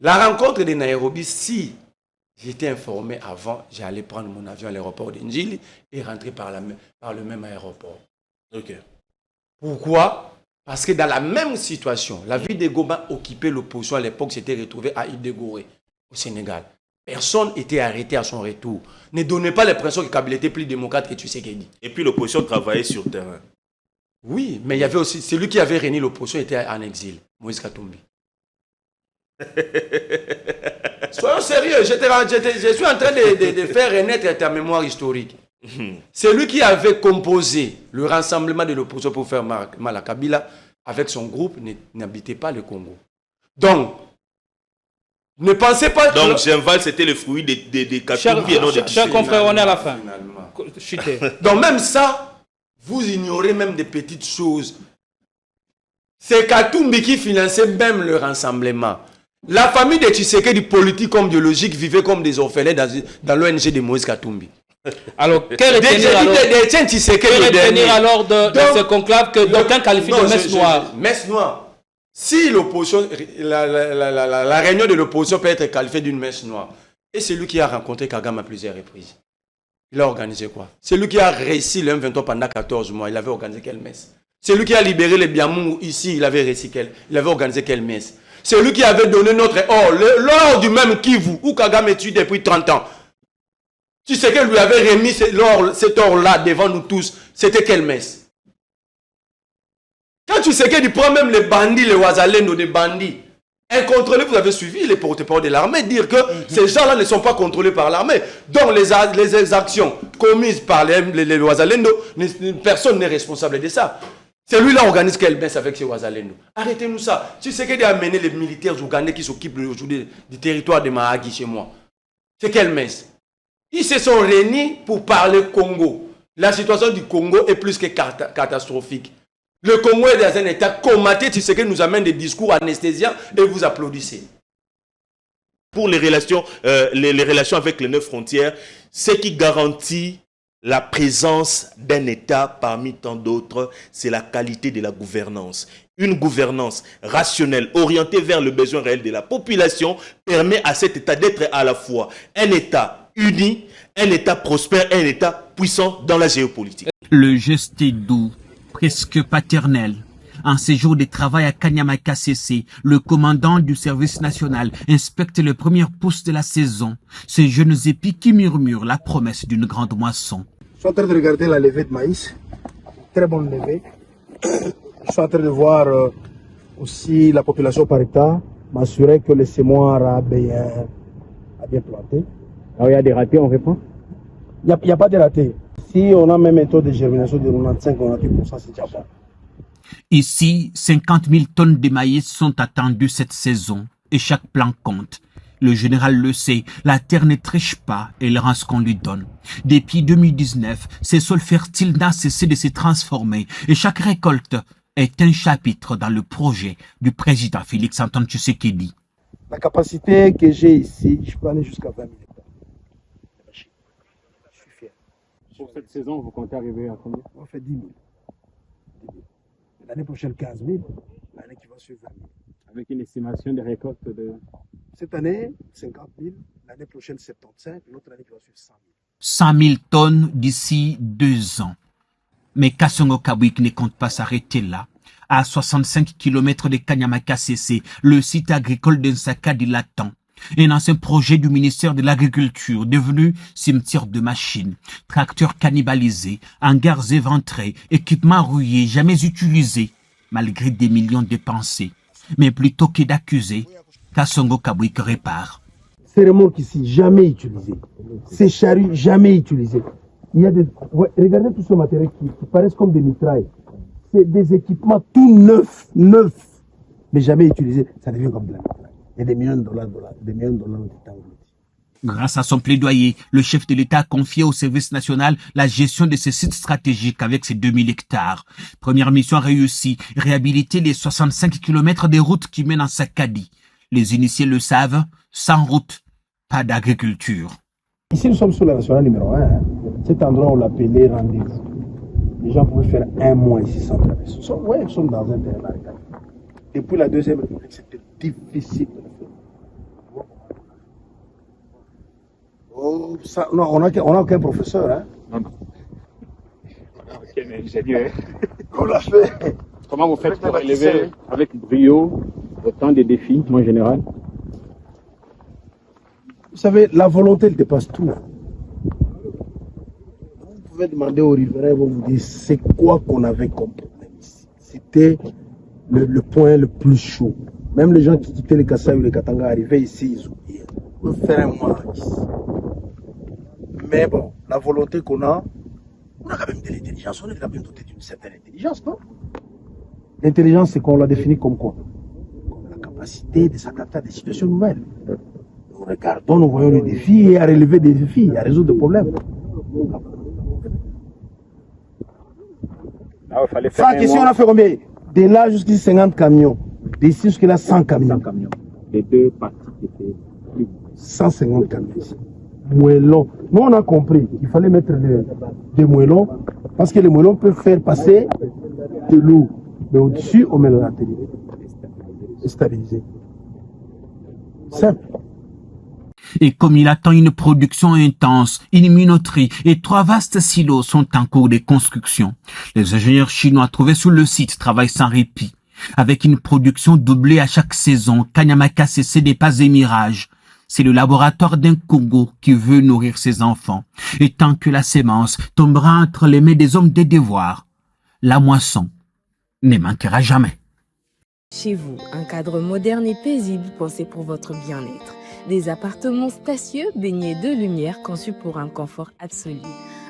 La rencontre de Nairobi, si j'étais informé avant, j'allais prendre mon avion à l'aéroport de Njili et rentrer par le même aéroport. Ok. Pourquoi? Parce que dans la même situation, la ville de Goma occupait l'opposition à l'époque, s'était retrouvée à Idegoré, au Sénégal. Personne n'était arrêté à son retour. Ne donnez pas l'impression que Kabila était plus démocrate que Tshisekedi. Et puis l'opposition travaillait sur le terrain. Oui, mais il y avait aussi celui qui avait réuni l'opposition était en exil, Moïse Katumbi. Soyons sérieux, je suis en train de faire renaître ta mémoire historique. C'est lui qui avait composé le rassemblement de l'opposition pour faire mal à Kabila avec son groupe n'habitait pas le Congo. Donc, ne pensez pas que... Donc, Genval, c'était le fruit des Katumbi et non des... Chers confrères, on est à la fin. Donc, même ça, vous ignorez même des petites choses. C'est Katumbi qui finançait même le rassemblement. La famille de Tshisekedi, politique comme biologique, vivait comme des orphelins dans l'ONG de Moïse Katumbi. Alors, quel retenir alors de ce conclave que d'aucuns qualifient de messe noire? Messe noire. Si l'opposition, la réunion de l'opposition peut être qualifiée d'une messe noire, et c'est lui qui a rencontré Kagame à plusieurs reprises. Il a organisé quoi? C'est lui qui a réussi le M23 pendant 14 mois. Il avait organisé quelle messe? C'est lui qui a libéré les Biamou ici. Il avait organisé quelle messe? C'est lui qui avait donné notre or, l'or du même Kivu, où Kagame tue depuis 30 ans. Tu sais qu'elle lui avait remis cet or-là devant nous tous. C'était quelle messe? Quand tu sais qu'il prend même les bandits, les Ouazalendo, des bandits, incontrôlés, vous avez suivi les porte-parole de l'armée, dire que ces gens-là ne sont pas contrôlés par l'armée. Donc les actions commises par les Ouazalendo, personne n'est responsable de ça. C'est lui là qui organise quelle messe avec ces Ouazalendo. Arrêtez-nous ça. Tu sais qu'il a amené les militaires ougandais qui s'occupent aujourd'hui du territoire de Mahagi chez moi. C'est quelle messe? Ils se sont réunis pour parler Congo. La situation du Congo est plus que catastrophique. Le Congo est dans un état comaté. Tu sais que nous amène des discours anesthésiants et vous applaudissez. Pour les relations avec les 9 frontières, ce qui garantit la présence d'un État parmi tant d'autres, c'est la qualité de la gouvernance. Une gouvernance rationnelle, orientée vers le besoin réel de la population, permet à cet État d'être à la fois un État uni, un État prospère et un État puissant dans la géopolitique. Le geste est doux, presque paternel. En séjour de travail à Kanyamaka CC, le commandant du service national inspecte les premières pousses de la saison. Ces jeunes épis qui murmurent la promesse d'une grande moisson. Je suis en train de regarder la levée de maïs. Très bonne levée. Je suis en train de voir aussi la population par hectare, m'assurer que le semoir a bien planté. Alors il y a des ratés, on répond? Il n'y a pas de ratés. Si on a même un taux de germination de 95-98%, c'est déjà bon. Ici, 50 000 tonnes de maïs sont attendues cette saison et chaque plan compte. Le général le sait, la terre ne triche pas et il rend ce qu'on lui donne. Depuis 2019, ces sols fertiles n'ont cessé de se transformer et chaque récolte est un chapitre dans le projet du président Félix-Antoine Tshisekedi. La capacité que j'ai ici, je peux aller jusqu'à 20 000 hectares. Je suis fier. Pour cette saison, vous comptez arriver à combien? On fait 10 000. L'année prochaine, 15 000. L'année qui va suivre, 20 000. Avec une estimation des récoltes de... Cette année, 50 000. L'année prochaine, 75. L'autre année qui va suivre, 100 000. 100 000 tonnes d'ici 2 ans. Mais Kasongo Kabwik ne compte pas s'arrêter là. À 65 km de Kanyamaka CC, le site agricole d'Nsakadi l'attend. Un ancien projet du ministère de l'Agriculture devenu cimetière de machines, tracteurs cannibalisés, hangars éventrés, équipements rouillés, jamais utilisés, malgré des millions dépensés. Mais plutôt que d'accuser, Kasongo Kabwik répare. Ces remorques ici, jamais utilisées. Ces charrues, jamais utilisées. Il y a des... Ouais, regardez tout ce matériel qui paraissent comme des mitrailles. C'est des équipements tout neufs, mais jamais utilisés. Ça devient comme de la mitraille. Il y a des millions de dollars ont été engloutis. Grâce à son plaidoyer, le chef de l'État a confié au service national la gestion de ces sites stratégiques avec ses 2000 hectares. Première mission réussie, réhabiliter les 65 km des routes qui mènent en Sakadi. Les initiés le savent, sans route, pas d'agriculture. Ici, nous sommes sur la nationale numéro 1. Cet endroit, on l'appelait rendez-vous. Les gens pouvaient faire 1 mois ici sans traverser. Nous sommes dans un terrain. Depuis la Deuxième République, c'était difficile de le faire. Non, on n'a aucun professeur. Hein. Non. Ok, mais j'ai dit, On l'a fait. comment vous faites pour relever avec brio autant de défis, en général? Vous savez, la volonté, elle dépasse tout. Vous pouvez demander aux riverains, ils vont vous dire c'est quoi qu'on avait comme problème ici. C'était le point le plus chaud. Même les gens qui quittaient les Kassai ou les Katanga arrivaient ici, ils oubliaient. On peut faire un mois ici. Mais bon, la volonté qu'on a, on a quand même de l'intelligence. On est quand même doté d'une certaine intelligence, non? L'intelligence, c'est qu'on l'a définit comme quoi? Comme la capacité de s'adapter à des situations nouvelles. Nous regardons, nous voyons les défis et à relever des défis, à résoudre des problèmes. Ah, il fallait faire Ça, question, on a fait combien? De là jusqu'à 50 camions. D'ici jusqu'à là, 100 camions. 100 camions. Les deux parties étaient plus. 150 camions ici. Moellons. Nous, on a compris qu'il fallait mettre des moellons parce que les moellons peuvent faire passer de l'eau. Mais au-dessus, on met la télé. Et stabiliser. Simple. Et comme il attend une production intense, une minoterie et 3 vastes silos sont en cours de construction, les ingénieurs chinois trouvés sur le site travaillent sans répit. Avec une production doublée à chaque saison, Kanyamaka CC n'est pas un mirage. C'est le laboratoire d'un Congo qui veut nourrir ses enfants. Et tant que la sémence tombera entre les mains des hommes de devoir, la moisson ne manquera jamais. Chez vous, un cadre moderne et paisible pensé pour votre bien-être. Des appartements spacieux baignés de lumière conçus pour un confort absolu.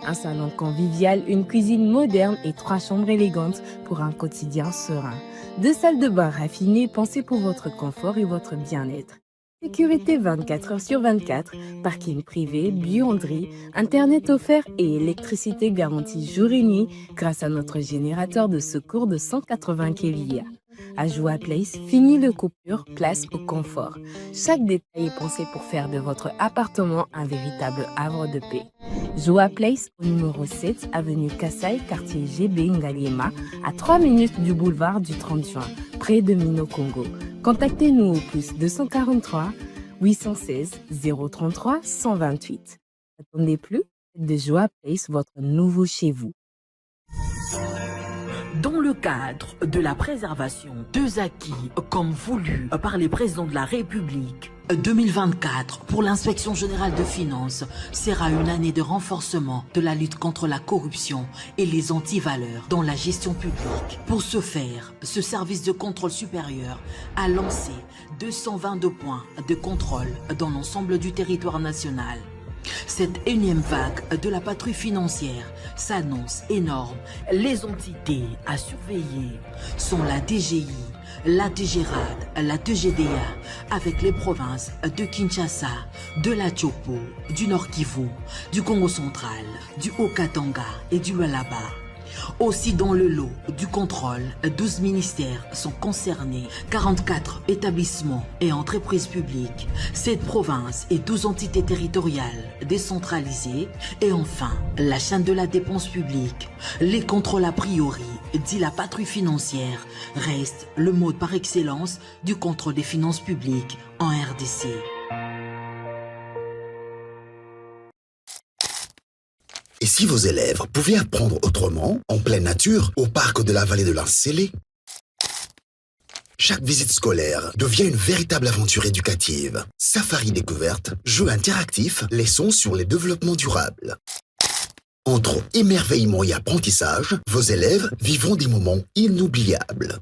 Un salon convivial, une cuisine moderne et 3 chambres élégantes pour un quotidien serein. 2 salles de bain raffinées pensées pour votre confort et votre bien-être. Sécurité 24 heures sur 24, parking privé, buanderie, internet offert et électricité garantie jour et nuit grâce à notre générateur de secours de 180 kVA. À Joa Place, fini le coupure, place au confort. Chaque détail est pensé pour faire de votre appartement un véritable havre de paix. Joa Place, au numéro 7, avenue Kassai, quartier GB Ngaliema, à 3 minutes du boulevard du 30 juin, près de Mino Congo. Contactez-nous au plus 243 816 033 128. N'attendez plus, de Joa Place, votre nouveau chez vous. Dans le cadre de la préservation des acquis comme voulu par les présidents de la République, 2024 pour l'inspection générale de finances sera une année de renforcement de la lutte contre la corruption et les antivaleurs dans la gestion publique. Pour ce faire, ce service de contrôle supérieur a lancé 222 points de contrôle dans l'ensemble du territoire national. Cette énième vague de la patrouille financière s'annonce énorme. Les entités à surveiller sont la DGI, la DGRAD, la DGDA, avec les provinces de Kinshasa, de la Tchopo, du Nord Kivu, du Congo central, du Haut-Katanga et du Lualaba. Aussi dans le lot du contrôle, 12 ministères sont concernés, 44 établissements et entreprises publiques, 7 provinces et 12 entités territoriales décentralisées et enfin la chaîne de la dépense publique. Les contrôles a priori, dit la patrouille financière, restent le mode par excellence du contrôle des finances publiques en RDC. Et si vos élèves pouvaient apprendre autrement, en pleine nature, au parc de la vallée de l'Incélé? Chaque visite scolaire devient une véritable aventure éducative. Safari découverte, jeux interactifs, leçons sur les développements durables. Entre émerveillement et apprentissage, vos élèves vivront des moments inoubliables.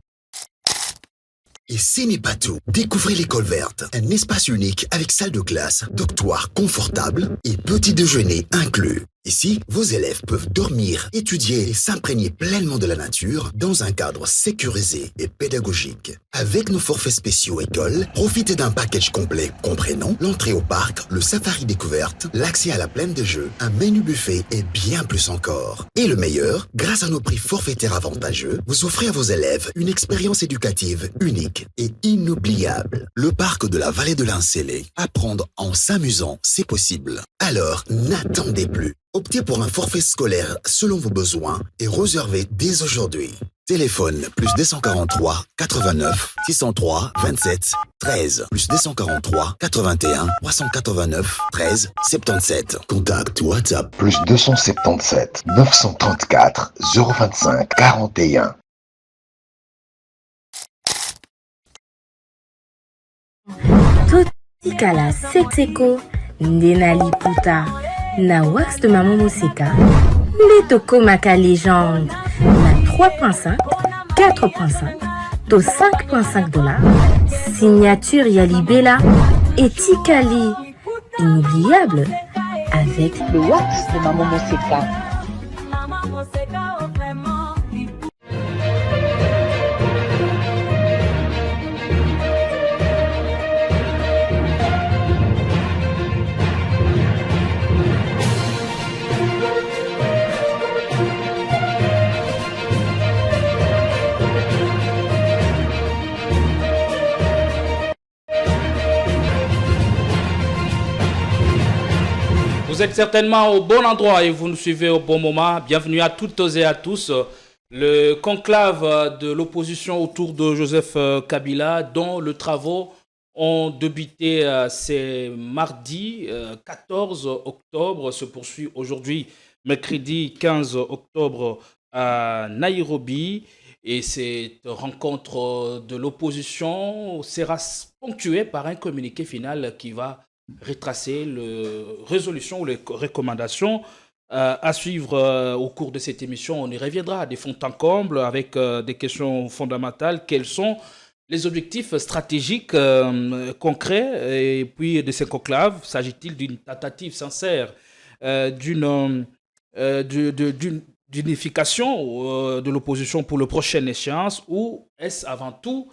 Et ce n'est pas tout. Découvrez l'école verte, un espace unique avec salle de classe, dortoir confortable et petit déjeuner inclus. Ici, vos élèves peuvent dormir, étudier et s'imprégner pleinement de la nature dans un cadre sécurisé et pédagogique. Avec nos forfaits spéciaux école, profitez d'un package complet comprenant l'entrée au parc, le safari découverte, l'accès à la plaine des jeux, un menu buffet et bien plus encore. Et le meilleur, grâce à nos prix forfaitaires avantageux, vous offrez à vos élèves une expérience éducative unique et inoubliable. Le parc de la vallée de l'Incélé. Apprendre en s'amusant, c'est possible. Alors, n'attendez plus. Optez pour un forfait scolaire selon vos besoins et réservez dès aujourd'hui. Téléphone plus 243 89 603 27 13 plus 243 81 389 13 77. Contact WhatsApp plus 277 934 025 41. Totikala Sexeco, Ndenali Puta, na wax de Maman Moseka, Letoko Maka Légende, na 3.5, 4.5, to 5.5 $, signature Yalibela et Tikali, inoubliable, avec le wax de Maman Moseka. Vous êtes certainement au bon endroit et vous nous suivez au bon moment. Bienvenue à toutes et à tous. Le conclave de l'opposition autour de Joseph Kabila, dont les travaux ont débuté ce mardi 14 octobre, se poursuit aujourd'hui, mercredi 15 octobre à Nairobi. Et cette rencontre de l'opposition sera ponctuée par un communiqué final qui va retracer les résolutions ou les recommandations à suivre au cours de cette émission. On y reviendra de fond en comble avec des questions fondamentales. Quels sont les objectifs stratégiques concrets et puis de ces conclaves? S'agit-il d'une tentative sincère d'unification de l'opposition pour la prochaine échéance, ou est-ce avant tout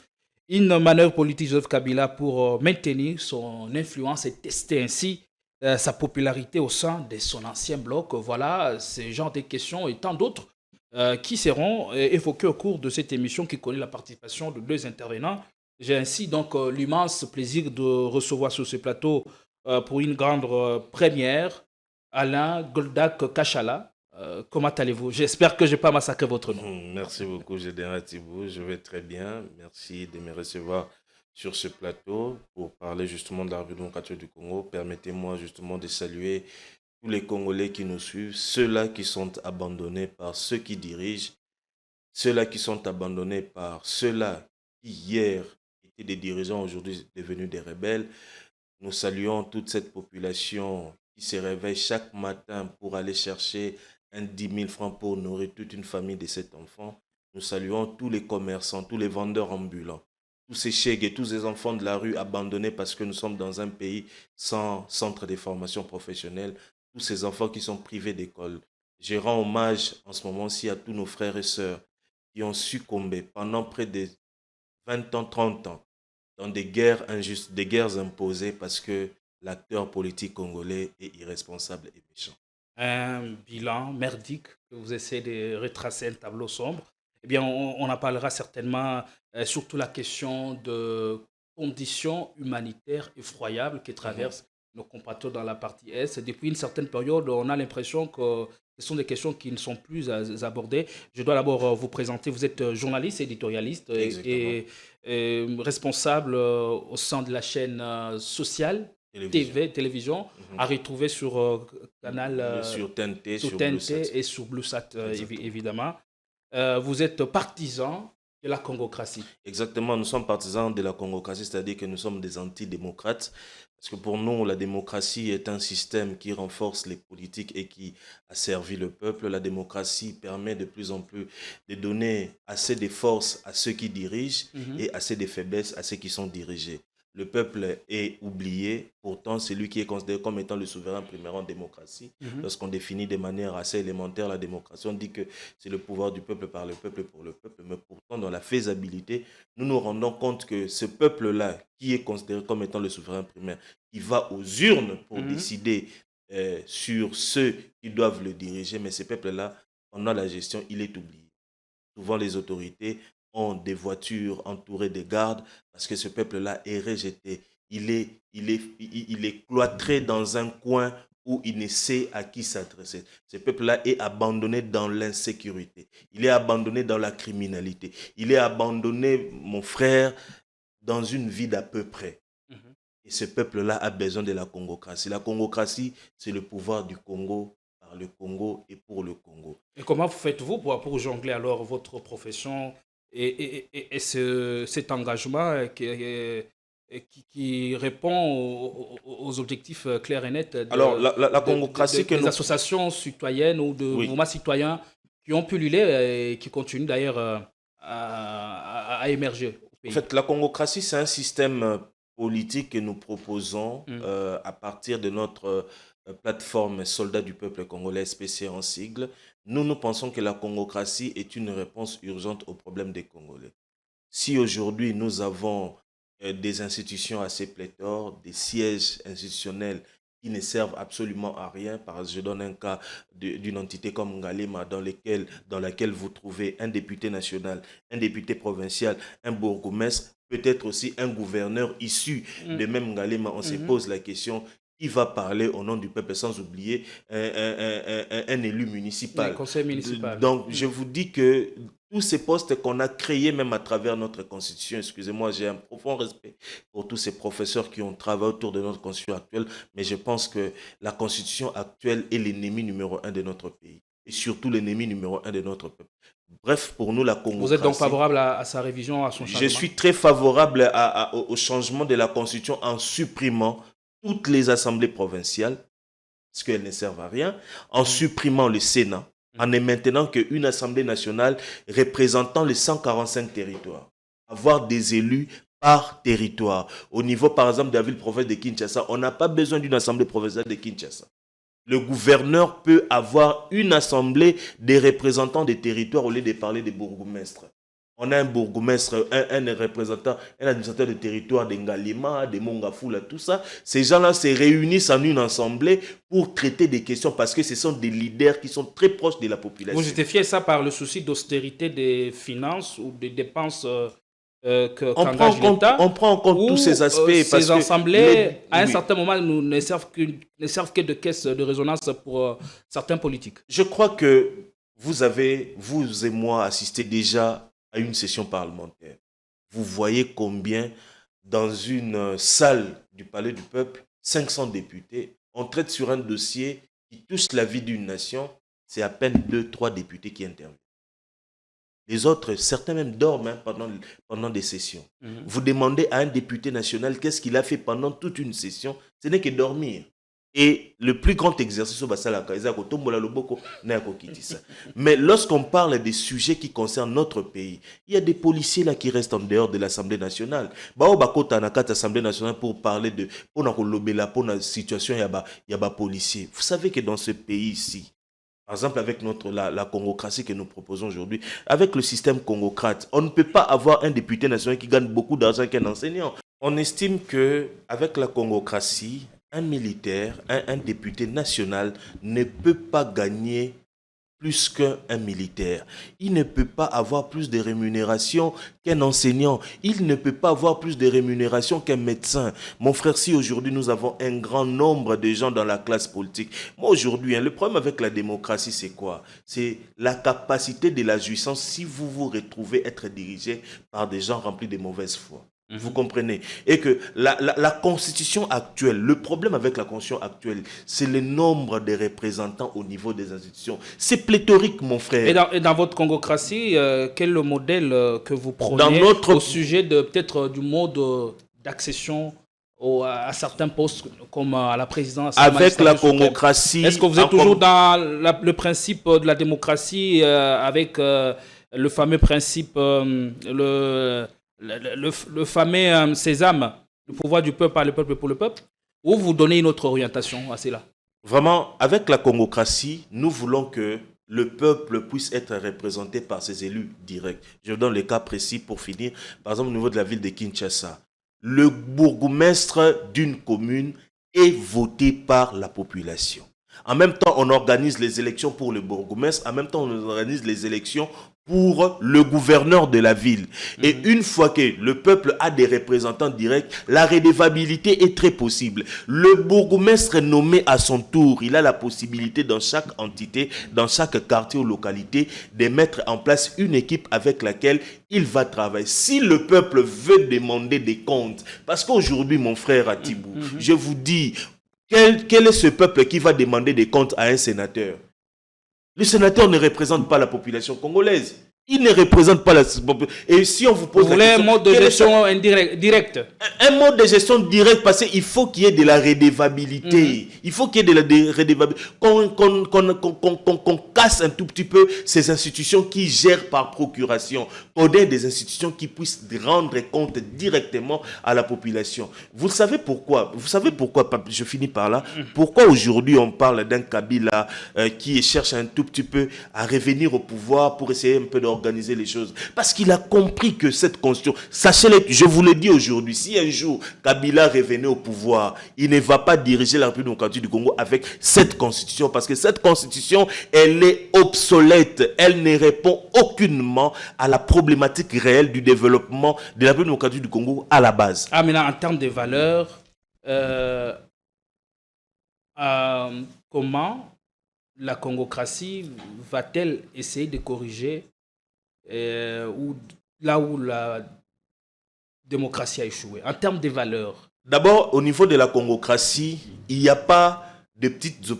une manœuvre politique de Joseph Kabila pour maintenir son influence et tester ainsi sa popularité au sein de son ancien bloc? Voilà, ce genre de questions et tant d'autres qui seront évoquées au cours de cette émission qui connaît la participation de 2 intervenants. J'ai ainsi donc l'immense plaisir de recevoir sur ce plateau pour une grande première Alain Goldak Kachala. Comment allez-vous? J'espère que je n'ai pas massacré votre nom. Merci beaucoup, Général Thibault. Je vais très bien. Merci de me recevoir sur ce plateau pour parler justement de la République démocratique du Congo. Permettez-moi justement de saluer tous les Congolais qui nous suivent, ceux-là qui sont abandonnés par ceux qui dirigent, ceux-là qui sont abandonnés par ceux-là qui hier étaient des dirigeants, aujourd'hui devenus des rebelles. Nous saluons toute cette population qui se réveille chaque matin pour aller chercher 10 000 francs pour nourrir toute une famille de 7 enfants. Nous saluons tous les commerçants, tous les vendeurs ambulants, tous ces chèques et tous ces enfants de la rue abandonnés parce que nous sommes dans un pays sans centre de formation professionnelle, tous ces enfants qui sont privés d'école. Je rends hommage en ce moment-ci à tous nos frères et sœurs qui ont succombé pendant près de 20 ans, 30 ans dans des guerres injustes, des guerres imposées parce que l'acteur politique congolais est irresponsable et méchant. Un bilan merdique que vous essayez de retracer, un tableau sombre. Eh bien, on en parlera certainement, surtout la question de conditions humanitaires effroyables qui traversent nos compatriotes dans la partie Est. Depuis une certaine période, on a l'impression que ce sont des questions qui ne sont plus abordées. Je dois d'abord vous présenter. Vous êtes journaliste, éditorialiste et responsable au sein de la chaîne sociale télévision, à retrouver sur canal sur TNT, sur TNT et sur BlueSat évidemment. Vous êtes partisan de la congocratie. Exactement, nous sommes partisans de la congocratie, c'est-à-dire que nous sommes des antidémocrates. Parce que pour nous, la démocratie est un système qui renforce les politiques et qui a servi le peuple. La démocratie permet de plus en plus de donner assez de force à ceux qui dirigent et assez de faiblesses à ceux qui sont dirigés. Le peuple est oublié, pourtant c'est lui qui est considéré comme étant le souverain primaire en démocratie. Lorsqu'on définit de manière assez élémentaire la démocratie, on dit que c'est le pouvoir du peuple par le peuple pour le peuple. Mais pourtant, dans la faisabilité, nous nous rendons compte que ce peuple-là, qui est considéré comme étant le souverain primaire, qui va aux urnes pour décider sur ceux qui doivent le diriger, mais ce peuple-là, pendant la gestion, il est oublié. Souvent, les autorités ont des voitures entourées de gardes parce que ce peuple-là est rejeté. Il est cloîtré dans un coin où il ne sait à qui s'adresser. Ce peuple-là est abandonné dans l'insécurité. Il est abandonné dans la criminalité. Il est abandonné, mon frère, dans une vie d'à peu près. Et ce peuple-là a besoin de la congocratie. La congocratie, c'est le pouvoir du Congo, par le Congo et pour le Congo. Et comment faites-vous pour jongler alors votre profession et cet engagement qui répond aux objectifs clairs et nets alors, la congocratie que des associations citoyennes ou de mouvements citoyens qui ont pullulé et qui continuent d'ailleurs à émerger au pays. En fait, la congocratie, c'est un système politique que nous proposons à partir de notre plateforme Soldats du peuple congolais, SPC en sigle. Nous pensons que la congocratie est une réponse urgente aux problèmes des Congolais. Si aujourd'hui nous avons des institutions assez pléthores, des sièges institutionnels qui ne servent absolument à rien, parce que je donne un cas d'une entité comme Ngalema dans laquelle vous trouvez un député national, un député provincial, un bourgmestre, peut-être aussi un gouverneur issu de même Ngalema. On se pose la question, qui va parler au nom du peuple, sans oublier un élu municipal. Le conseil municipal. Donc, je vous dis que tous ces postes qu'on a créés, même à travers notre constitution, excusez-moi, j'ai un profond respect pour tous ces professeurs qui ont travaillé autour de notre constitution actuelle, mais je pense que la constitution actuelle est l'ennemi numéro 1 de notre pays, et surtout l'ennemi numéro 1 de notre peuple. Bref, pour nous, la congocratie... Vous êtes donc favorable à sa révision, à son changement? Je suis très favorable au changement de la constitution en supprimant toutes les assemblées provinciales, parce qu'elles ne servent à rien, en supprimant le Sénat, en ne maintenant qu'une assemblée nationale représentant les 145 territoires. Avoir des élus par territoire. Au niveau, par exemple, de la ville-province de Kinshasa, on n'a pas besoin d'une assemblée provinciale de Kinshasa. Le gouverneur peut avoir une assemblée des représentants des territoires au lieu de parler des bourgmestres. On a un bourgmestre, un représentant, un administrateur de territoire de Ngalema, de Mongafula, tout ça. Ces gens-là se réunissent en une assemblée pour traiter des questions parce que ce sont des leaders qui sont très proches de la population. Vous justifiez ça par le souci d'austérité des finances ou des dépenses qu'engage l'État? On prend en compte tous ces aspects. Ces assemblées, à un certain moment, ne servent que de caisse de résonance pour certains politiques. Je crois que vous et moi, assisté déjà à une session parlementaire. Vous voyez combien, dans une salle du Palais du Peuple, 500 députés, on traite sur un dossier qui touche la vie d'une nation, c'est à peine 2-3 députés qui interviennent. Les autres, certains même dorment pendant des sessions. Vous demandez à un député national qu'est-ce qu'il a fait pendant toute une session, ce n'est que dormir. Et le plus grand exercice, mais lorsqu'on parle des sujets qui concernent notre pays, il y a des policiers là qui restent en dehors de l'Assemblée nationale. L'Assemblée nationale pour parler de la situation, il y a des policiers. Vous savez que dans ce pays-ci, par exemple avec la congocratie que nous proposons aujourd'hui, avec le système congocrate, on ne peut pas avoir un député national qui gagne beaucoup d'argent qu'un enseignant. On estime qu'avec la congocratie, un militaire, un député national ne peut pas gagner plus qu'un militaire. Il ne peut pas avoir plus de rémunération qu'un enseignant. Il ne peut pas avoir plus de rémunération qu'un médecin. Mon frère, si aujourd'hui nous avons un grand nombre de gens dans la classe politique, moi aujourd'hui, le problème avec la démocratie, c'est quoi? C'est la capacité de la jouissance si vous vous retrouvez être dirigé par des gens remplis de mauvaise foi. Vous comprenez? Et que la constitution actuelle, le problème avec la constitution actuelle, c'est le nombre de représentants au niveau des institutions. C'est pléthorique, mon frère. Et dans votre congocratie, quel est le modèle que vous prenez au sujet peut-être du mode d'accession à certains postes comme à la présidence? Avec la congocratie... Est-ce que vous êtes toujours dans le principe de la démocratie avec le fameux principe, le fameux sésame, le pouvoir du peuple par le peuple pour le peuple, ou vous donnez une autre orientation à cela? Vraiment, avec la congocratie, nous voulons que le peuple puisse être représenté par ses élus directs. Je vous donne le cas précis pour finir. Par exemple, au niveau de la ville de Kinshasa, le bourgmestre d'une commune est voté par la population. En même temps, on organise les élections pour le bourgmestre. En même temps, on organise les élections pour le gouverneur de la ville. Et une fois que le peuple a des représentants directs, la redevabilité est très possible. Le bourgmestre nommé à son tour, il a la possibilité dans chaque entité, dans chaque quartier ou localité, de mettre en place une équipe avec laquelle il va travailler. Si le peuple veut demander des comptes, parce qu'aujourd'hui, mon frère Atibou, je vous dis, quel est ce peuple qui va demander des comptes à un sénateur? Le sénateur ne représente pas la population congolaise. Il ne représente pas la population. Et si on vous pose la question... un mode de gestion direct. Un mode de gestion direct, parce qu'il faut qu'il y ait de la redevabilité. Il faut qu'il y ait de la redevabilité. Qu'on casse un tout petit peu ces institutions qui gèrent par procuration. Qu'on ait des institutions qui puissent rendre compte directement à la population. Vous savez pourquoi? Je finis par là. Pourquoi aujourd'hui on parle d'un Kabila qui cherche un tout petit peu à revenir au pouvoir pour essayer un peu d'organiser les choses? Parce qu'il a compris que cette constitution, sachez-le, je vous le dis aujourd'hui, si un jour Kabila revenait au pouvoir, il ne va pas diriger la République démocratique du Congo avec cette constitution, parce que cette constitution, elle est obsolète, elle ne répond aucunement à la problématique réelle du développement de la République démocratique du Congo à la base. Ah, maintenant, en termes de valeurs, comment la congocratie va-t-elle essayer de corriger là où la démocratie a échoué, en termes de valeurs? D'abord, au niveau de la congocratie, il n'y a pas de petites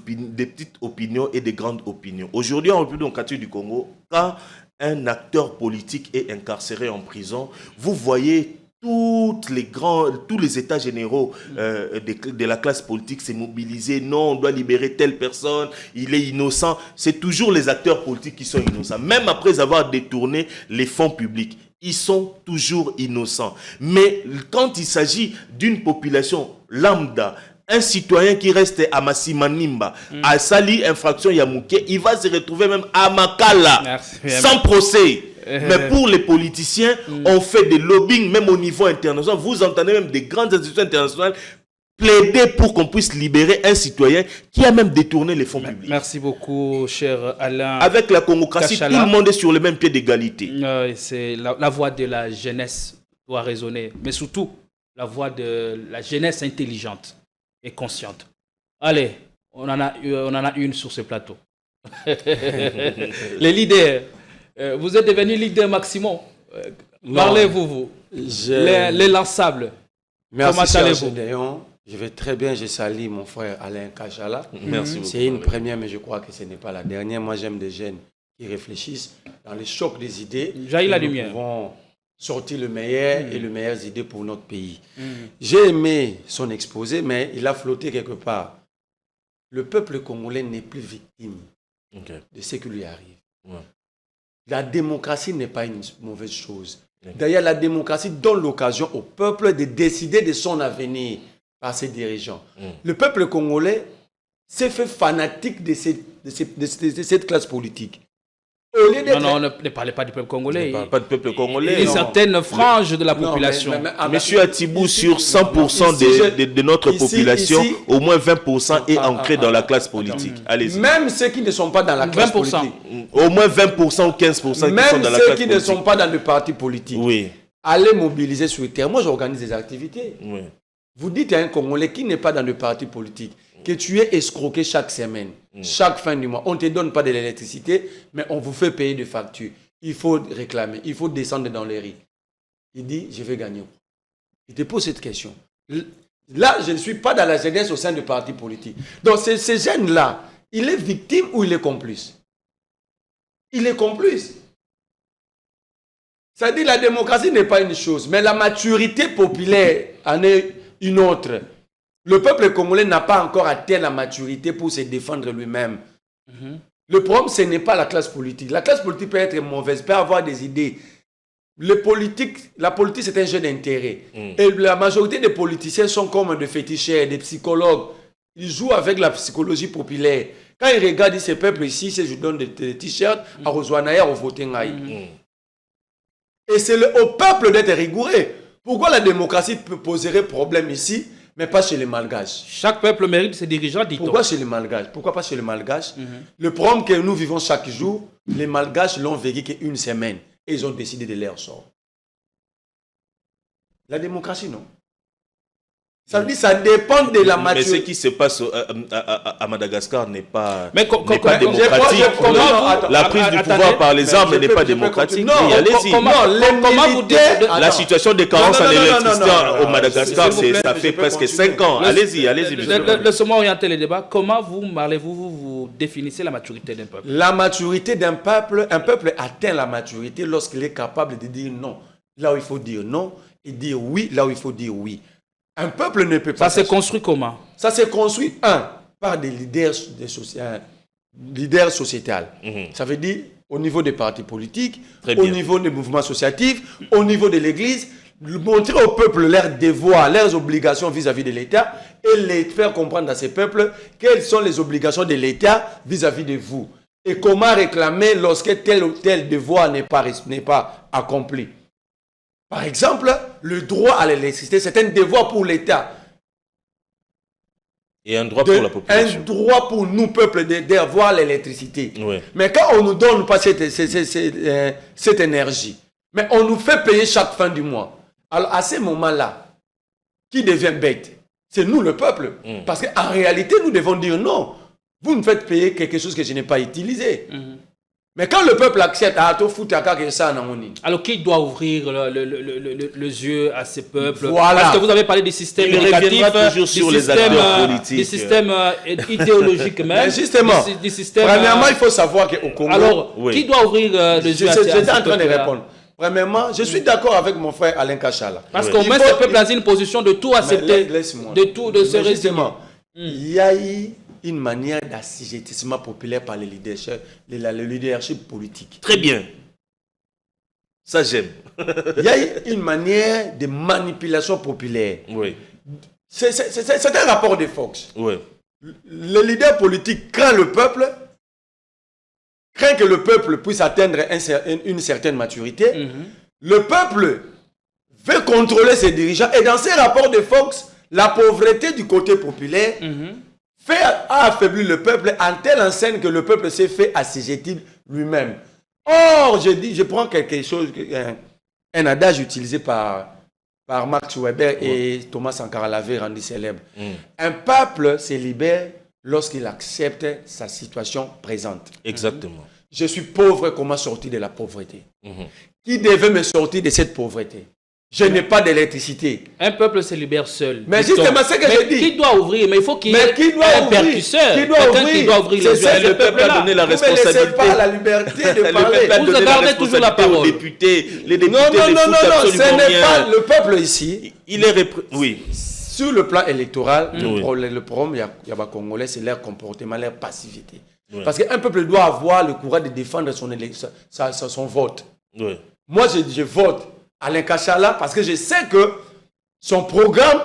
opinions et de grandes opinions. Aujourd'hui, en République démocratique du Congo, quand un acteur politique est incarcéré en prison, vous voyez tous les états généraux de la classe politique s'est mobilisé. Non, on doit libérer telle personne, il est innocent. C'est toujours les acteurs politiques qui sont innocents. Même après avoir détourné les fonds publics, ils sont toujours innocents. Mais quand il s'agit d'une population lambda, un citoyen qui reste à Massimanimba, à Sali, infraction Yamouké, il va se retrouver même à Makala, sans procès. Mais pour les politiciens, on fait des lobbying, même au niveau international. Vous entendez même des grandes institutions internationales plaider pour qu'on puisse libérer un citoyen qui a même détourné les fonds publics. Merci beaucoup, cher Alain. Avec la congocratie, tout le monde est sur le même pied d'égalité. C'est la voix de la jeunesse doit résonner, mais surtout la voix de la jeunesse intelligente et consciente. Allez, on en a une sur ce plateau. Les leaders. Vous êtes devenu leader Maximum. Parlez-vous, vous. Les lançables. Merci, cher Gédéon. Je vais très bien. Je salue mon frère Alain Kachala. Merci beaucoup. C'est une première, mais je crois que ce n'est pas la dernière. Moi, j'aime des jeunes qui réfléchissent dans les chocs des idées. Jaillit la lumière. Nous pouvons sortir le meilleur et les meilleures idées pour notre pays. J'ai aimé son exposé, mais il a flotté quelque part. Le peuple congolais n'est plus victime de ce qui lui arrive. La démocratie n'est pas une mauvaise chose. D'ailleurs, la démocratie donne l'occasion au peuple de décider de son avenir par ses dirigeants. Le peuple congolais s'est fait fanatique de cette classe politique. Non, ne parlez pas du peuple congolais. Ne parle pas du peuple congolais. Une certaine frange de la population. Monsieur Atibou, sur 100% de notre population, au moins 20% est ancré dans la classe politique. Allez-y. Même ceux qui ne sont pas dans la classe politique. Au moins 20% ou 15% qui sont dans la classe politique. Même ceux qui ne sont pas dans le parti politique. Oui. Allez mobiliser sur le terrain. Moi, j'organise des activités. Oui. Vous dites à un Congolais qui n'est pas dans le parti politique que tu es escroqué chaque semaine, chaque fin du mois. On ne te donne pas de l'électricité, mais on vous fait payer des factures. Il faut réclamer, il faut descendre dans les rues. Il dit, je vais gagner. Il te pose cette question. Là, je ne suis pas dans la jeunesse au sein du parti politique. Donc, ces jeunes-là, il est victime ou il est complice? Il est complice. C'est-à-dire la démocratie n'est pas une chose, mais la maturité populaire en est une autre. Le peuple congolais n'a pas encore atteint la maturité pour se défendre lui-même. Le problème, ce n'est pas la classe politique. La classe politique peut être mauvaise, peut avoir des idées. La politique, c'est un jeu d'intérêt. Et la majorité des politiciens sont comme des féticheurs, des psychologues. Ils jouent avec la psychologie populaire. Quand ils regardent ces peuples ici, je donne des t-shirts, à Roswanaïa, au Votengaï. Et c'est au peuple d'être rigoureux. Pourquoi la démocratie poserait problème ici, mais pas chez les Malgaches. Chaque peuple mérite ses dirigeants, dit-on. Pourquoi chez les Malgaches? Pourquoi pas chez les Malgaches? Le problème que nous vivons chaque jour, les Malgaches l'ont vécu qu'une semaine et ils ont décidé de leur sort. La démocratie, non. Ça veut dire ça dépend de la maturité. Mais ce qui se passe à Madagascar n'est pas, pas démocratique. La prise du pouvoir par les armes n'est pas démocratique. Non, allez-y. La situation de carence en électricité au Madagascar, ça fait presque 5 ans. Allez-y. Laissez-moi orienter les débats. Comment vous définissez la maturité d'un peuple? La maturité d'un peuple, un peuple atteint la maturité lorsqu'il est capable de dire non là où il faut dire non et dire oui là où il faut dire oui. Un peuple ne peut pas... Ça s'est construit comment? Ça s'est construit, par des leaders, leaders sociétals. Ça veut dire au niveau des partis politiques, au niveau des mouvements associatifs, au niveau de l'Église, montrer au peuple leurs devoirs, leurs obligations vis-à-vis de l'État et les faire comprendre à ces peuples quelles sont les obligations de l'État vis-à-vis de vous. Et comment réclamer lorsque tel ou tel devoir n'est pas accompli. Par exemple, le droit à l'électricité, c'est un devoir pour l'État. Et un droit pour la population. Un droit pour nous, peuple, d'avoir l'électricité. Oui. Mais quand on ne nous donne pas cette énergie, mais on nous fait payer chaque fin du mois. Alors à ce moment-là, qui devient bête? C'est nous, le peuple. Parce qu'en réalité, nous devons dire non. Vous me faites payer quelque chose que je n'ai pas utilisé. Mais quand le peuple accepte, alors qui doit ouvrir les yeux à ces peuples? Voilà. Parce que vous avez parlé des systèmes éducatifs, des systèmes idéologiques même. Mais justement, premièrement, il faut savoir qu'au Congo... Alors, qui doit ouvrir les yeux à ces peuples? J'étais en train de répondre. Premièrement, je suis d'accord avec mon frère Alain Kachala. Parce qu'on met ce peuple dans une position de tout accepter, de tout, de se résigner. Il y a eu une manière d'assujettissement populaire par le leadership politique. Très bien. Ça, j'aime. Il y a eu une manière de manipulation populaire. Oui. C'est un rapport de force. Oui. Le leader politique craint le peuple, craint que le peuple puisse atteindre une certaine maturité. Le peuple veut contrôler ses dirigeants. Et dans ces rapports de force, la pauvreté du côté populaire a affaibli le peuple en telle enseigne que le peuple s'est fait assujettir lui-même. Or, je prends quelque chose, un adage utilisé par Max Weber et Thomas Sankara l'avait rendu célèbre. Un peuple se libère lorsqu'il accepte sa situation présente. Exactement. Je suis pauvre, comment sortir de la pauvreté? Qui devait me sortir de cette pauvreté? Je n'ai pas d'électricité. Un peuple se libère seul. Mais justement, c'est ce que je dis. Qui doit ouvrir? Mais il faut qu'il y ait un percusseur. Quelqu'un qui doit ouvrir les yeux. Le peuple a donné la responsabilité. Vous ne laissez pas la liberté de parler. Vous gardez toujours la parole. Aux députés. Les députés non, ce n'est pas le peuple ici. Il est oui. Sur le plan électoral, le problème, il y a Congolais, c'est leur comportement, leur passivité. Parce qu'un peuple doit avoir le courage de défendre son vote. Moi, je vote Alain Kachala parce que je sais que son programme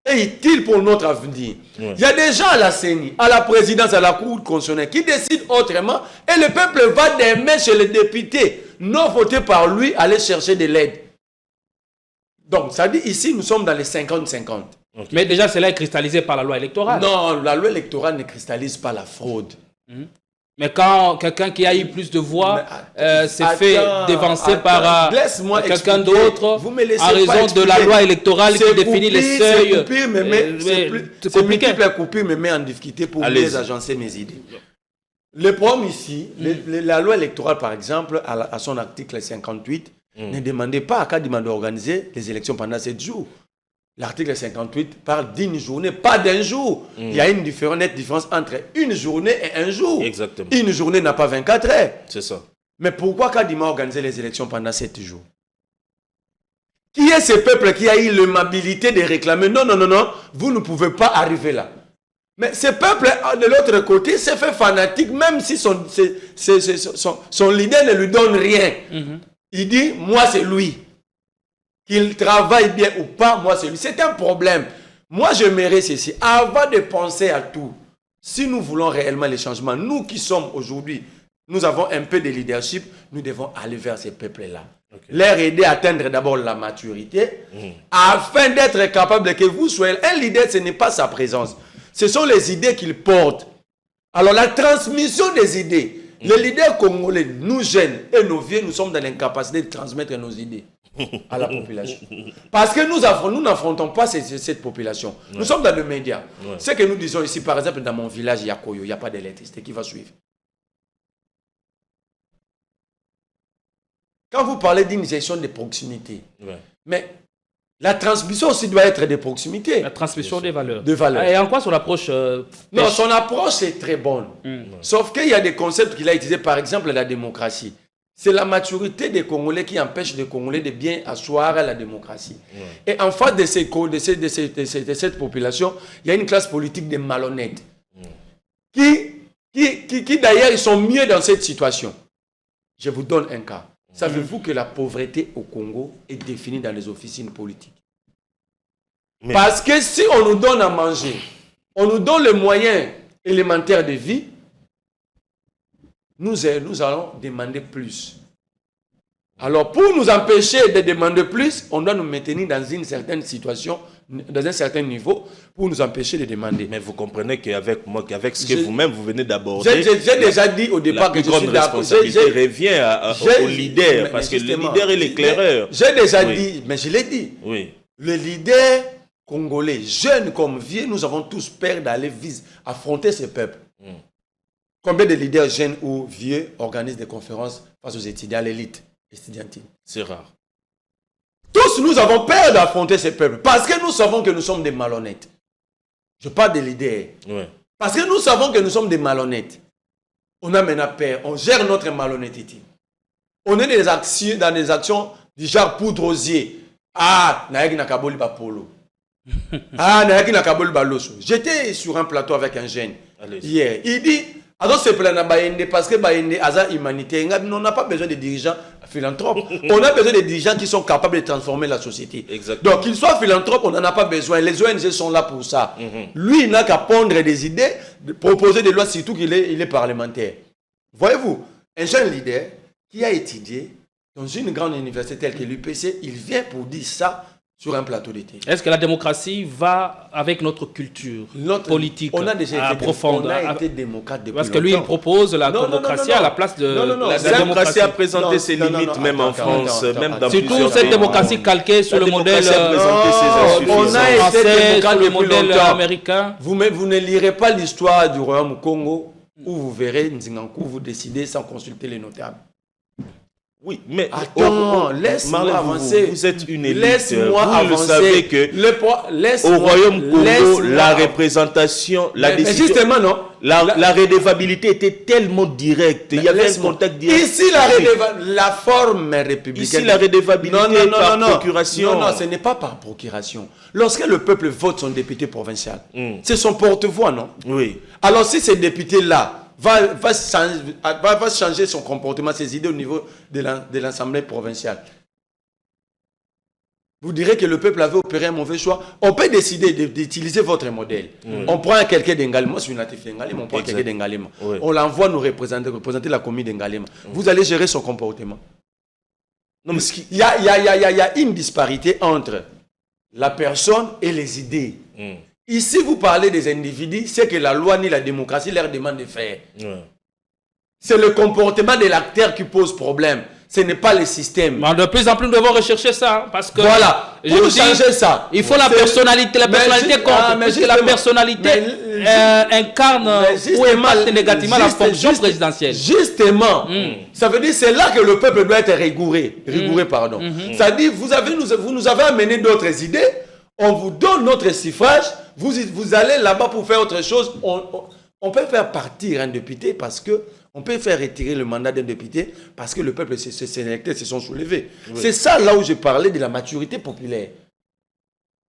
est utile pour notre avenir. Il y a des gens à la CENI, à la présidence, à la Cour constitutionnelle qui décident autrement et le peuple va demain chez les députés non votés par lui aller chercher de l'aide. Donc, ça dit ici, nous sommes dans les 50-50. Mais déjà, cela est cristallisé par la loi électorale. Non, la loi électorale ne cristallise pas la fraude. Mais quand quelqu'un qui a eu plus de voix s'est fait dévancer par quelqu'un d'autre en raison de la loi électorale qui définit les seuils. C'est compliqué. La coupure me met en difficulté pour mieux agencer mes idées. Le problème ici, la loi électorale par exemple, à son article 58, ne demandait pas à Kadima d'organiser les élections pendant 7 jours. L'article 58 parle d'une journée, pas d'un jour. Il y a une nette différence entre une journée et un jour. Exactement. Une journée n'a pas 24 heures. C'est ça. Mais pourquoi Kadima a organisé les élections pendant 7 jours? Qui est ce peuple qui a eu l'amabilité de réclamer non, vous ne pouvez pas arriver là? Mais ce peuple, de l'autre côté, s'est fait fanatique, même si son leader ne lui donne rien. Il dit, moi c'est lui. Qu'il travaille bien ou pas, moi c'est lui. C'est un problème. Moi je mérite ceci. Avant de penser à tout, si nous voulons réellement les changements, nous qui sommes aujourd'hui, nous avons un peu de leadership, nous devons aller vers ces peuples-là. leur aider à atteindre d'abord la maturité, afin d'être capable que vous soyez... Un leader, ce n'est pas sa présence. Ce sont les idées qu'il porte. Alors la transmission des idées, les leaders congolais, nous jeunes et nos vieux, nous sommes dans l'incapacité de transmettre nos idées à la population. Parce que nous n'affrontons pas cette population. Nous sommes dans le média. Ce que nous disons ici, par exemple, dans mon village, il y a Koyo, il n'y a pas d'électricité. Qui va suivre? Quand vous parlez d'une gestion de proximité, mais la transmission aussi doit être de proximité. La transmission des valeurs. De valeurs. Et en quoi son approche Non, son approche est très bonne. Sauf qu'il y a des concepts qu'il a utilisés, par exemple la démocratie. C'est la maturité des Congolais qui empêche les Congolais de bien asseoir la démocratie. Et en face de cette population, il y a une classe politique de malhonnêtes qui d'ailleurs, ils sont mieux dans cette situation. Je vous donne un cas. Savez-vous que la pauvreté au Congo est définie dans les officines politiques? Parce que si on nous donne à manger, on nous donne les moyens élémentaires de vie, nous allons demander plus. Alors, pour nous empêcher de demander plus, on doit nous maintenir dans une certaine situation, dans un certain niveau, pour nous empêcher de demander. Mais vous comprenez qu'avec moi, qu'avec ce que vous-même vous venez d'aborder, j'ai déjà dit au départ que je suis d'accord. La responsabilité revient au leader, parce que le leader est l'éclaireur. J'ai déjà dit, mais je l'ai dit. Le leader congolais, jeune comme vieux, nous avons tous peur d'aller affronter ce peuple. Combien de leaders jeunes ou vieux organisent des conférences face aux étudiants, à l'élite estudiantine? C'est rare. Tous nous avons peur d'affronter ce peuple parce que nous savons que nous sommes des malhonnêtes. Je parle des leaders. Parce que nous savons que nous sommes des malhonnêtes. On a maintenant peur. On gère notre malhonnêteté. On est dans des actions du genre poudre aux yeux. Ah, naïki nakaboli ba polo. Ah, naïki nakaboli ba loso. J'étais sur un plateau avec un jeune hier. Il dit, alors c'est plein de parce que Bayende a humanité. On n'a pas besoin de dirigeants philanthropes. On a besoin de dirigeants qui sont capables de transformer la société. Exactement. Donc qu'ils soient philanthropes, on n'en a pas besoin. Les ONG sont là pour ça. Lui, il n'a qu'à pondre des idées, proposer des lois, surtout qu'il est parlementaire. Voyez-vous, un jeune leader qui a étudié dans une grande université telle que l'UPC, il vient pour dire ça sur un plateau d'été. Est-ce que la démocratie va avec notre culture politique? On a déjà été démocrate depuis Parce que lui, il propose la démocratie à la place de la démocratie a présenté ses limites, même en France, même dans plusieurs pays. Surtout cette démocratie calquée sur le modèle on a été démocrate le modèle américain. Vous ne lirez pas l'histoire du royaume Congo où vous verrez Nzingankou, vous décidez sans consulter les notables. Oui, mais attends, laisse-moi avancer. Vous êtes une élite. Laisse-moi avancer. Vous le savez que au Royaume Congo, la représentation, la décision, justement, non. La redevabilité était tellement directe. Il y avait un contact direct. Ici, la forme républicaine. Ici, la redevabilité par procuration. Non, ce n'est pas par procuration. Lorsque le peuple vote son député provincial, c'est son porte-voix, non? Oui. Alors, si ces députés-là va changer son comportement, ses idées au niveau de l'Assemblée provinciale, vous direz que le peuple avait opéré un mauvais choix. On peut décider d'utiliser votre modèle. On prend quelqu'un d'Engalema, moi je suis natif d'Engalema, on prend quelqu'un d'Engalema. On l'envoie nous représenter la commune d'Engalema. Vous allez gérer son comportement. Non, mais il y a une disparité entre la personne et les idées. Ici, vous parlez des individus, c'est que la loi ni la démocratie leur demande de faire. C'est le comportement de l'acteur qui pose problème. Ce n'est pas le système. Mais de plus en plus, nous devons rechercher ça. Parce que voilà, pour changer ça. Il faut la personnalité. La personnalité compte. Parce que la personnalité incarne ou émane négativement la fonction présidentielle. Justement. Ça veut dire c'est là que le peuple doit être rigoureux. Pardon. Ça dit, vous nous avez amené d'autres idées. On vous donne notre suffrage, vous allez là-bas pour faire autre chose. On peut faire partir un député parce que on peut faire retirer le mandat d'un député parce que le peuple s'est électé, se sont soulevés. C'est ça là où je parlais de la maturité populaire.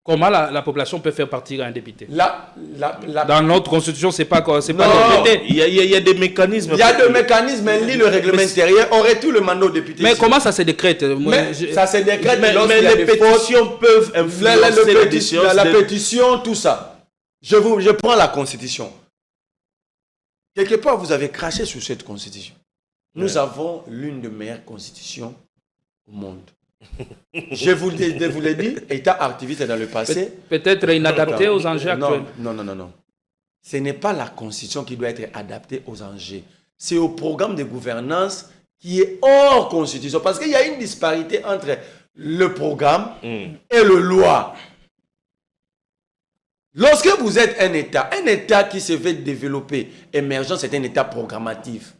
Comment la population peut faire partir un député? Dans notre constitution, c'est pas décrété. Il y a des mécanismes. Il y a des mécanismes, lit le règlement intérieur, on retire le mandat au député. Mais comment ça se décrète? Ça se décrète, mais les pétitions peuvent influencer les décisions. La pétition, tout ça. Je prends la constitution. Quelque part, vous avez craché sur cette constitution. Nous avons l'une des meilleures constitutions au monde. Je vous l'ai dit, État activiste dans le passé. Peut-être inadapté aux enjeux actuels. Non. Ce n'est pas la constitution qui doit être adaptée aux enjeux. C'est au programme de gouvernance qui est hors constitution. Parce qu'il y a une disparité entre le programme et le loi. Lorsque vous êtes un État qui se fait développer, émergent, c'est un État programmatif.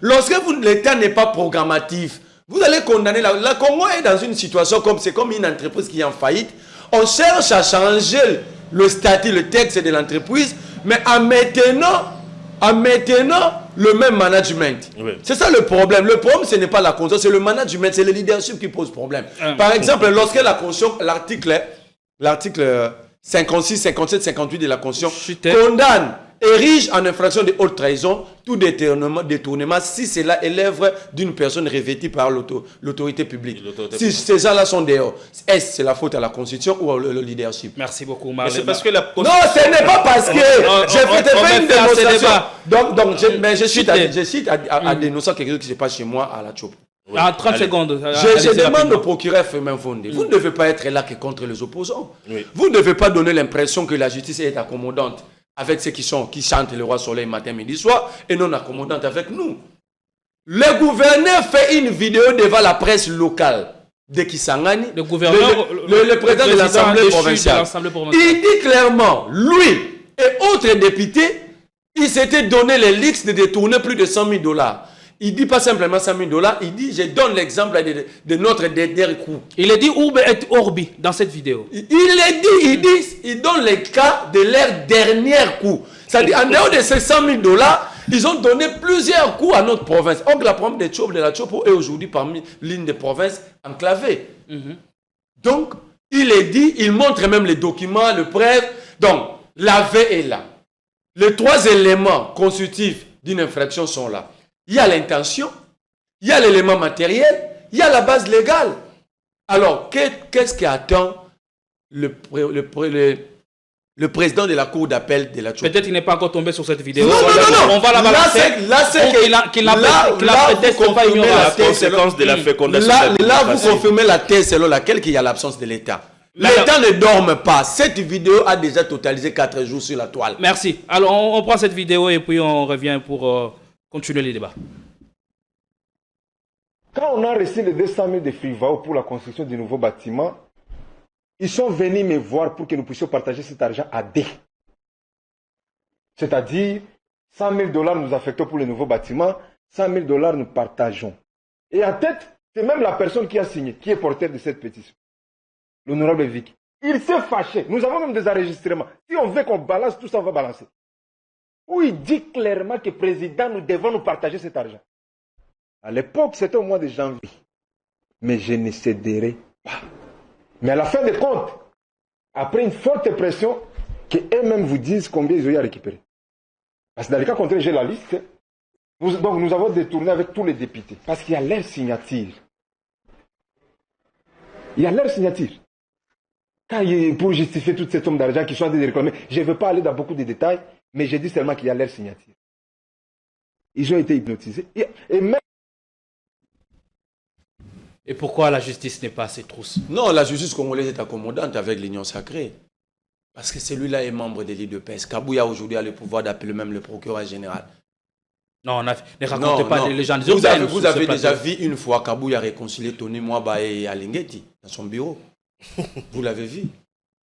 Lorsque l'État n'est pas programmatif, vous allez condamner la Congo est dans une situation comme c'est comme une entreprise qui est en faillite. On cherche à changer le statut, le texte de l'entreprise, mais en maintenant le même management. Oui. C'est ça le problème. Le problème, ce n'est pas la constitution, c'est le management, c'est le leadership qui pose problème. Par exemple, lorsque la constitution, l'article 56, 57, 58 de la constitution condamne, érige en infraction de haute trahison tout détournement si cela est l'œuvre d'une personne revêtue par l'autorité publique. Si ces gens-là sont dehors, est-ce que c'est la faute à la Constitution ou le leadership? Merci beaucoup, Marlène. C'est parce que la Non, ce n'est pas parce que j'ai fait une démonstration. Mais je cite à dénoncer quelque chose qui se passe chez moi à la Tchop. Oui. En 30 secondes. Je demande au procureur Firmin Fondé, vous ne devez pas être là que contre les opposants. Oui. Vous ne devez pas donner l'impression que la justice est accommodante avec ceux qui chantent le roi soleil matin, midi, soir, et non accommodante avec nous. Le gouverneur fait une vidéo devant la presse locale de Kisangani, le président de l'Assemblée provinciale. Il dit clairement, lui et autres députés, ils s'étaient donné les leaks de détourner plus de 100 000 $. Il ne dit pas simplement 100 000 $, il dit, je donne l'exemple de notre dernier coup. Il a dit Urbe et Orbi dans cette vidéo. Il donne les cas de leur dernier coup. C'est-à-dire, en dehors de ces 100 000 $, ils ont donné plusieurs coups à notre province. Donc, la province de la Tchopo est aujourd'hui parmi l'une des provinces enclavées. Donc, il montre même les documents, le preuve. Donc, la veille est là. Les trois éléments constitutifs d'une infraction sont là. Il y a l'intention, il y a l'élément matériel, il y a la base légale. Alors, qu'est-ce qui attend le président de la Cour d'appel de la Tchoupe? Peut-être qu'il n'est pas encore tombé sur cette vidéo. Non. On va la balancer. La conséquence de la fécondation. Là, vous confirmez la thèse selon laquelle il y a l'absence de l'État. L'État ne dorme pas. Cette vidéo a déjà totalisé 4 jours sur la toile. Merci. Alors, on prend cette vidéo et puis on revient pour continuer les débats. Quand on a reçu les 200 000 de Frivao pour la construction du nouveau bâtiment, ils sont venus me voir pour que nous puissions partager cet argent à deux. C'est-à-dire, 100 000 $ nous affectons pour le nouveau bâtiment, 100 000 $ nous partageons. Et en tête, c'est même la personne qui a signé, qui est porteur de cette pétition. L'honorable Vic. Il s'est fâché. Nous avons même des enregistrements. Si on veut qu'on balance, tout ça, on va balancer. Où il dit clairement que président, nous devons nous partager cet argent. À l'époque, c'était au mois de janvier. Mais je ne céderai pas. Mais à la fin des comptes, après une forte pression, qu'eux-mêmes vous disent combien ils ont eu à récupérer. Parce que dans le cas contraire, j'ai la liste. Donc nous avons détourné avec tous les députés. Parce qu'il y a leur signature. Il y a leur signature. Pour justifier toute cette somme d'argent qui sont réclamés, je ne veux pas aller dans beaucoup de détails, mais je dis seulement qu'il y a leur signature. Ils ont été hypnotisés. Et pourquoi la justice n'est pas assez trousse? Non, la justice congolaise est accommodante avec l'Union sacrée. Parce que celui-là est membre de l'IDPS. Kabouya aujourd'hui a le pouvoir d'appeler même le procureur général. Non, ne racontez pas les légendes. Vous avez déjà vu une fois Kabouya réconcilier Tony Mwaba et Alingeti dans son bureau. Vous l'avez vu.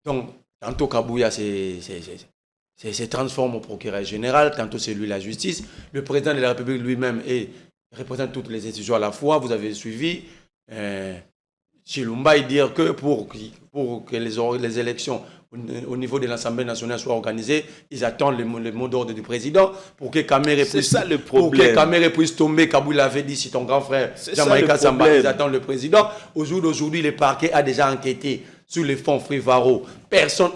Donc, tantôt Kabouya se transforme au procureur général, tantôt c'est lui la justice. Le président de la République lui-même représente toutes les institutions à la fois. Vous avez suivi Chilumba dire que pour que les élections au niveau de l'Assemblée nationale soient organisées, ils attendent le mot d'ordre du président pour que Kamere puisse tomber. Kaboul l'avait dit, si ton grand frère Jamaïka Samba, ils attendent le président. Aujourd'hui, le parquet a déjà enquêté sur les fonds Frivaro.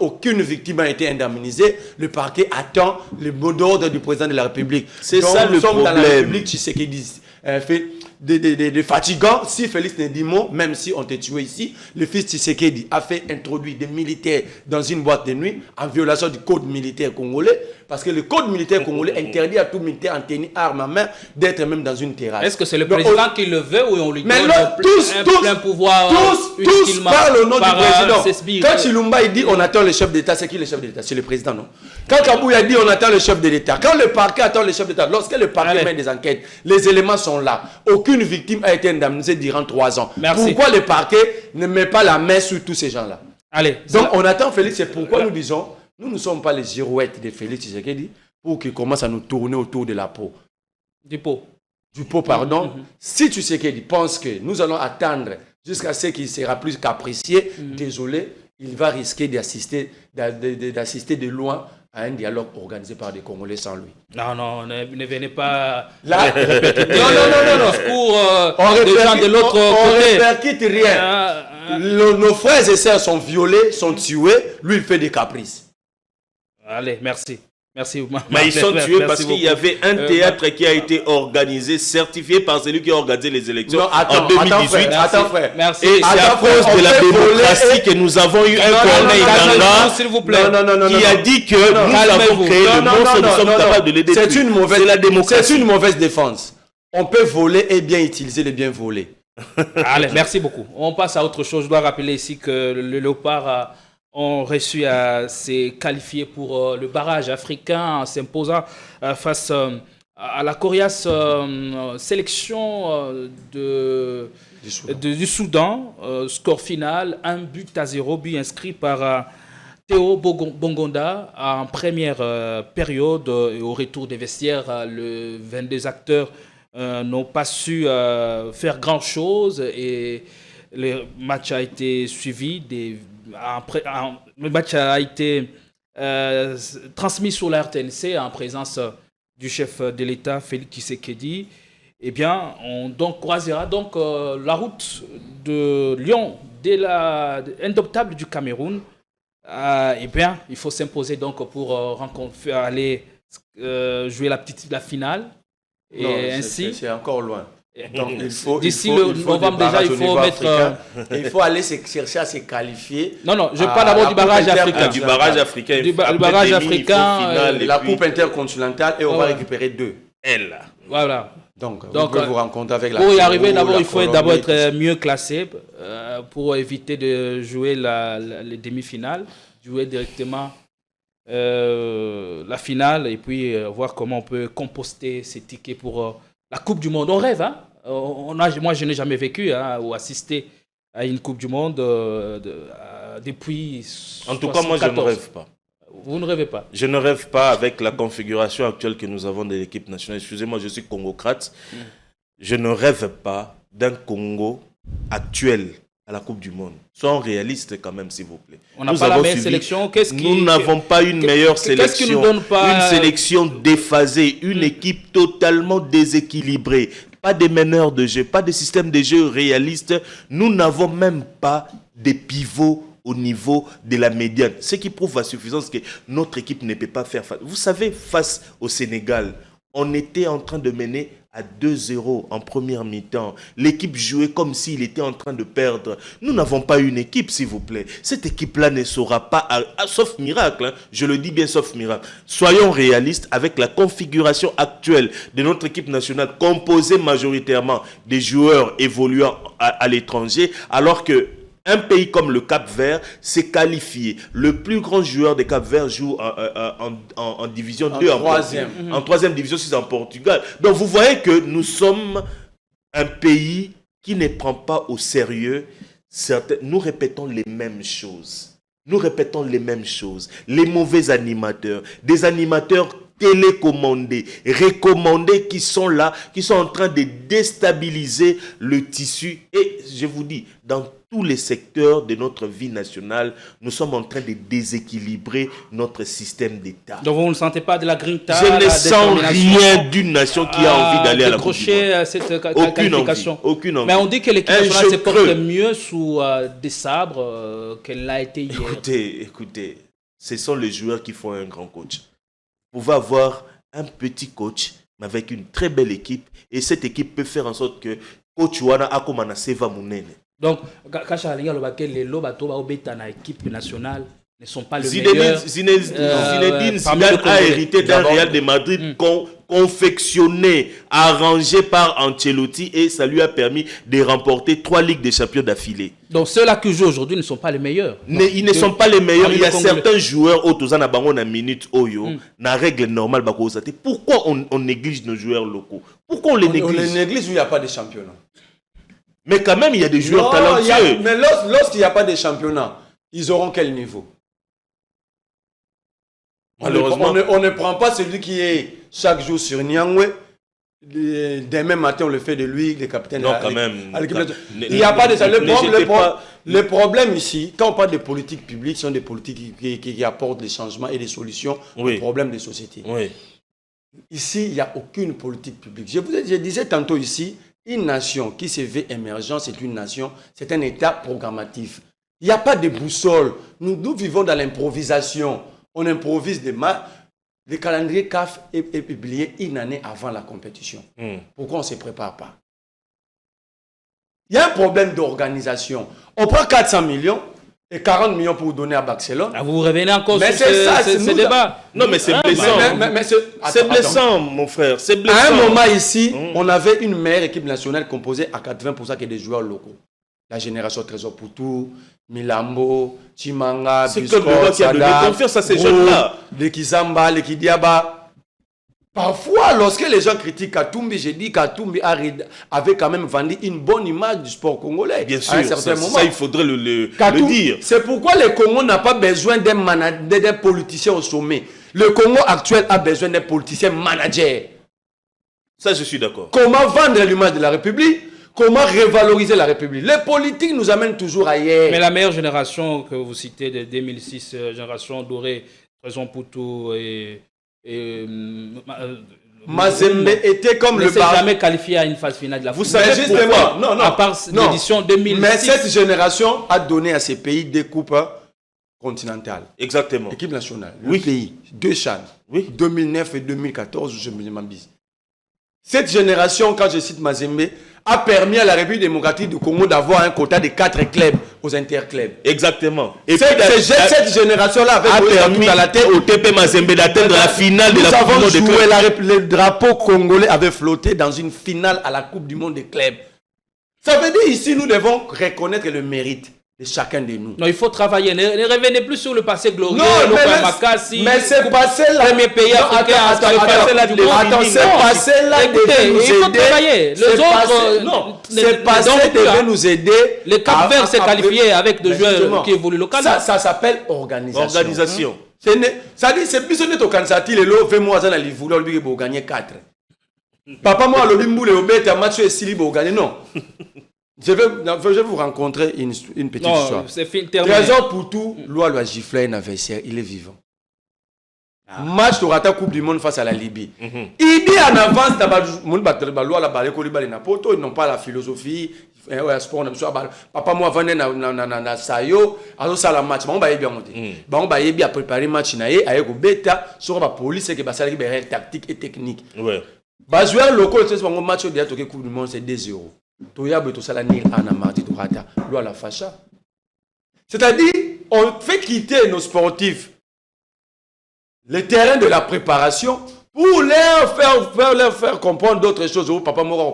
Aucune victime n'a été indemnisée. Le parquet attend le mot d'ordre du président de la République. C'est ça le problème. Dans la République, tu sais qu'ils disent. de fatigant si Félix Ndimo, même si on t'a tué ici, le fils Tshisekedi a fait introduire des militaires dans une boîte de nuit en violation du code militaire congolais, parce que le code militaire congolais interdit à tout militaire en tenue arme à main d'être même dans une terrasse. Est-ce que c'est le président qui le veut ou on lui donne plein pouvoir? Tous parlent au nom du président. Quand Chilumba il dit on attend le chef d'État, c'est qui le chef d'État? C'est le président, non? Quand Kabouya dit on attend le chef de l'État, quand le parquet attend le chef d'État, lorsque le parquet mène des enquêtes, les éléments sont là. Aucune victime a été indemnisée durant 3 ans. Merci. Pourquoi le parquet ne met pas la main sur tous ces gens-là? Allez. Donc on attend Félix, c'est pourquoi nous disons, nous ne sommes pas les girouettes de Félix Tshisekedi pour qu'il commence à nous tourner autour de la peau. Du pot. Du pot, pardon. Si Tshisekedi pense que nous allons attendre jusqu'à ce qu'il sera plus capricieux, désolé, il va risquer d'assister de loin à un dialogue organisé par des Congolais sans lui. Non, ne venez pas répéter. Non. Discours des gens de l'autre côté. On ne répercute rien. Nos frères et sœurs sont violés, sont tués. Lui, il fait des caprices. Allez, merci. Merci. Mais ils sont tués parce qu'il y avait un théâtre qui a été organisé, certifié par celui qui a organisé les élections en 2018. Attends, frère. Merci. Et c'est à cause de la démocratie que nous avons eu un Corneille Nangaa qui a dit que nous avons créé le monstre, nous sommes capables de les détruire. C'est la démocratie. C'est une mauvaise défense. On peut voler et bien utiliser les biens volés. Allez, merci beaucoup. On passe à autre chose. Je dois rappeler ici que le Léopard ont réussi à se qualifier pour le barrage africain en s'imposant face à la coriace sélection du Soudan. Score final, 1-0, but inscrit par Théo Bongonda en première période. Et au retour des vestiaires, les 22 acteurs n'ont pas su faire grand-chose et le match a été suivi le match a été transmis sur la RTNC en présence du chef de l'État, Félix Tshisekedi. Eh bien, on croisera donc la route de Lyon, indoptable du Cameroun. Eh bien, il faut s'imposer donc pour aller jouer la finale. Et non, ainsi, c'est encore loin. Donc, d'ici le novembre déjà, il faut mettre. Il faut aller chercher à se qualifier. Non, je parle d'abord du barrage africain. Du barrage africain. Du barrage africain. La coupe intercontinentale et on va récupérer 2. Elle. Voilà. Donc vous pouvez vous rencontrer avec la. Pour y arriver, d'abord, il faut d'abord être mieux classé pour éviter de jouer les demi-finales, jouer directement la finale et puis voir comment on peut composter ces tickets pour la Coupe du Monde. On rêve, hein? Moi, je n'ai jamais vécu ou assisté à une Coupe du Monde depuis. En tout cas, moi, je ne rêve pas. Vous ne rêvez pas? Je ne rêve pas avec la configuration actuelle que nous avons de l'équipe nationale. Excusez-moi, je suis congocrate. Je ne rêve pas d'un Congo actuel à la Coupe du Monde. Soyons réalistes quand même, s'il vous plaît. On n'a pas la meilleure sélection. Nous n'avons pas une meilleure sélection. Qu'est-ce qui nous donne pas... Une sélection déphasée, une équipe totalement déséquilibrée. Pas des meneurs de jeu, pas de système de jeu réaliste. Nous n'avons même pas des pivots au niveau de la médiane. Ce qui prouve à suffisance que notre équipe ne peut pas faire face. Vous savez, face au Sénégal, on était en train de mener à 2-0 en première mi-temps. L'équipe jouait comme s'il était en train de perdre. Nous n'avons pas une équipe, s'il vous plaît. Cette équipe-là ne saura pas, sauf miracle, hein, je le dis bien, sauf miracle. Soyons réalistes avec la configuration actuelle de notre équipe nationale, composée majoritairement des joueurs évoluant à l'étranger, alors que un pays comme le Cap-Vert s'est qualifié. Le plus grand joueur des Cap-Vert joue en division 2. En troisième division, c'est en Portugal. Donc vous voyez que nous sommes un pays qui ne prend pas au sérieux. Nous répétons les mêmes choses. Les mauvais animateurs. Des animateurs télécommandés, recommandés qui sont là, qui sont en train de déstabiliser le tissu. Et je vous dis, dans tous les secteurs de notre vie nationale, nous sommes en train de déséquilibrer notre système d'État. Donc vous ne sentez pas de la grinta? Je ne sens rien d'une nation qui a envie d'aller à la Coupe du Monde. Cette qualification. Aucune envie. Mais on dit que l'équipe nationale se porte mieux sous des sabres qu'elle l'a été hier. Écoutez, ce sont les joueurs qui font un grand coach. Vous pouvez avoir un petit coach mais avec une très belle équipe. Et cette équipe peut faire en sorte que coach Wana Akomana Seva Mounene. Donc, Kacha Alinga Lobake, les Lobatoba Obeta na équipe nationale ne sont pas le meilleur. Zinedine Zidane a hérité d'un Real de Madrid confectionné, arrangé par Ancelotti et ça lui a permis de remporter 3 Ligues des Champions d'affilée. Donc ceux-là qui jouent aujourd'hui ne sont pas les meilleurs. Ils ne sont pas les meilleurs. Il y a certains joueurs au Tozana Bango na minute Oyo, na règle normale Bako. Pourquoi on néglige nos joueurs locaux? Pourquoi on les néglige? On les néglige où il n'y a pas de championnat. Mais quand même, il y a des joueurs talentueux. Mais lorsqu'il n'y a pas de championnat, ils auront quel niveau? Malheureusement, on ne prend pas celui qui est chaque jour sur Nyangwe. Demain matin, on le fait de lui, le capitaine. Non, quand même. Il n'y a pas de ça. Le problème ici, quand on parle de politique publique, ce sont des politiques qui apportent des changements et des solutions aux problèmes des sociétés. Oui. Ici, il n'y a aucune politique publique. Je disais tantôt ici, une nation qui se veut émergente, c'est une nation, c'est un État programmatif. Il n'y a pas de boussole. Nous vivons dans l'improvisation. On improvise des maths. Le calendrier CAF est publié une année avant la compétition. Pourquoi on ne se prépare pas? Il y a un problème d'organisation. On prend 400 millions et 40 millions pour donner à Barcelone. Ah, vous revenez encore sur ce débat. Non, mais c'est blessant. C'est blessant, mon frère. C'est blessant. À un moment ici, on avait une meilleure équipe nationale composée à 80% que des joueurs locaux. La génération Trésor Poutou, Milambo, Chimanga, Busco, Sada, confiance à ces jeunes-là. Les Kizamba, les Kidiaba. Parfois, lorsque les gens critiquent Katumbi, j'ai dit Katumbi avait quand même vendu une bonne image du sport congolais. Bien sûr, à un certain moment. Ça, il faudrait le dire. C'est pourquoi le Congo n'a pas besoin d'un politicien au sommet. Le Congo actuel a besoin d'un politicien manager. Ça, je suis d'accord. Comment vendre l'image de la République? Comment revaloriser la République? Les politiques nous amènent toujours ailleurs. Mais la meilleure génération que vous citez de 2006, génération dorée, Trésor Poutou et Mazembe était comme le bar. jamais qualifié à une phase finale de la Vous savez justement, non, à part l'édition 2006. Mais cette génération a donné à ces pays des coupes continentales. Exactement. Équipe nationale. Oui. Pays, 2 CHAN. Oui. 2009 et 2014, je me m'embise. Cette génération, quand je cite Mazembe, a permis à la République démocratique du Congo d'avoir un quota de 4 clubs aux interclubs. Exactement. Et cette génération-là avait permis à la tête au TP Mazembe d'atteindre la finale de la Coupe du Monde des clubs. Le drapeau congolais avait flotté dans une finale à la Coupe du Monde des clubs. Ça veut dire ici, nous devons reconnaître le mérite de chacun de nous. Non, il faut travailler. Ne revenez plus sur le passé glorieux. Non, mais c'est passé-là. Premier pays africain c'est passé-là devait nous aider. Il faut travailler. Les autres, non. C'est passé devait nous aider. Le Cap Vert s'est qualifié avec des joueurs qui évoluent localement. Ça s'appelle organisation. Organisation. Ça dit, c'est plus honnête au Kansati, le lot, fait-moi ça dans les voulons, lui, pour gagner 4. Papa, moi, le limbo, le bête, un match, et Sili, pour gagner, non. Je vais vous rencontrer une petite histoire. Trésor Poutou, loi a giflé un adversaire, il est vivant. Match de Rata Coupe du Monde face à la Libye. Il dit en avance, ils n'ont pas la philosophie. Papa, moi, venez na Sayo, alors ça la match. On va bien préparer match avec le bêta sur la police qui va faire des tactiques et techniques. Les joueurs locaux, le match de la Coupe du Monde, c'est 2-0. C'est-à-dire, on fait quitter nos sportifs le terrain de la préparation pour leur faire comprendre d'autres choses. Papa Mora,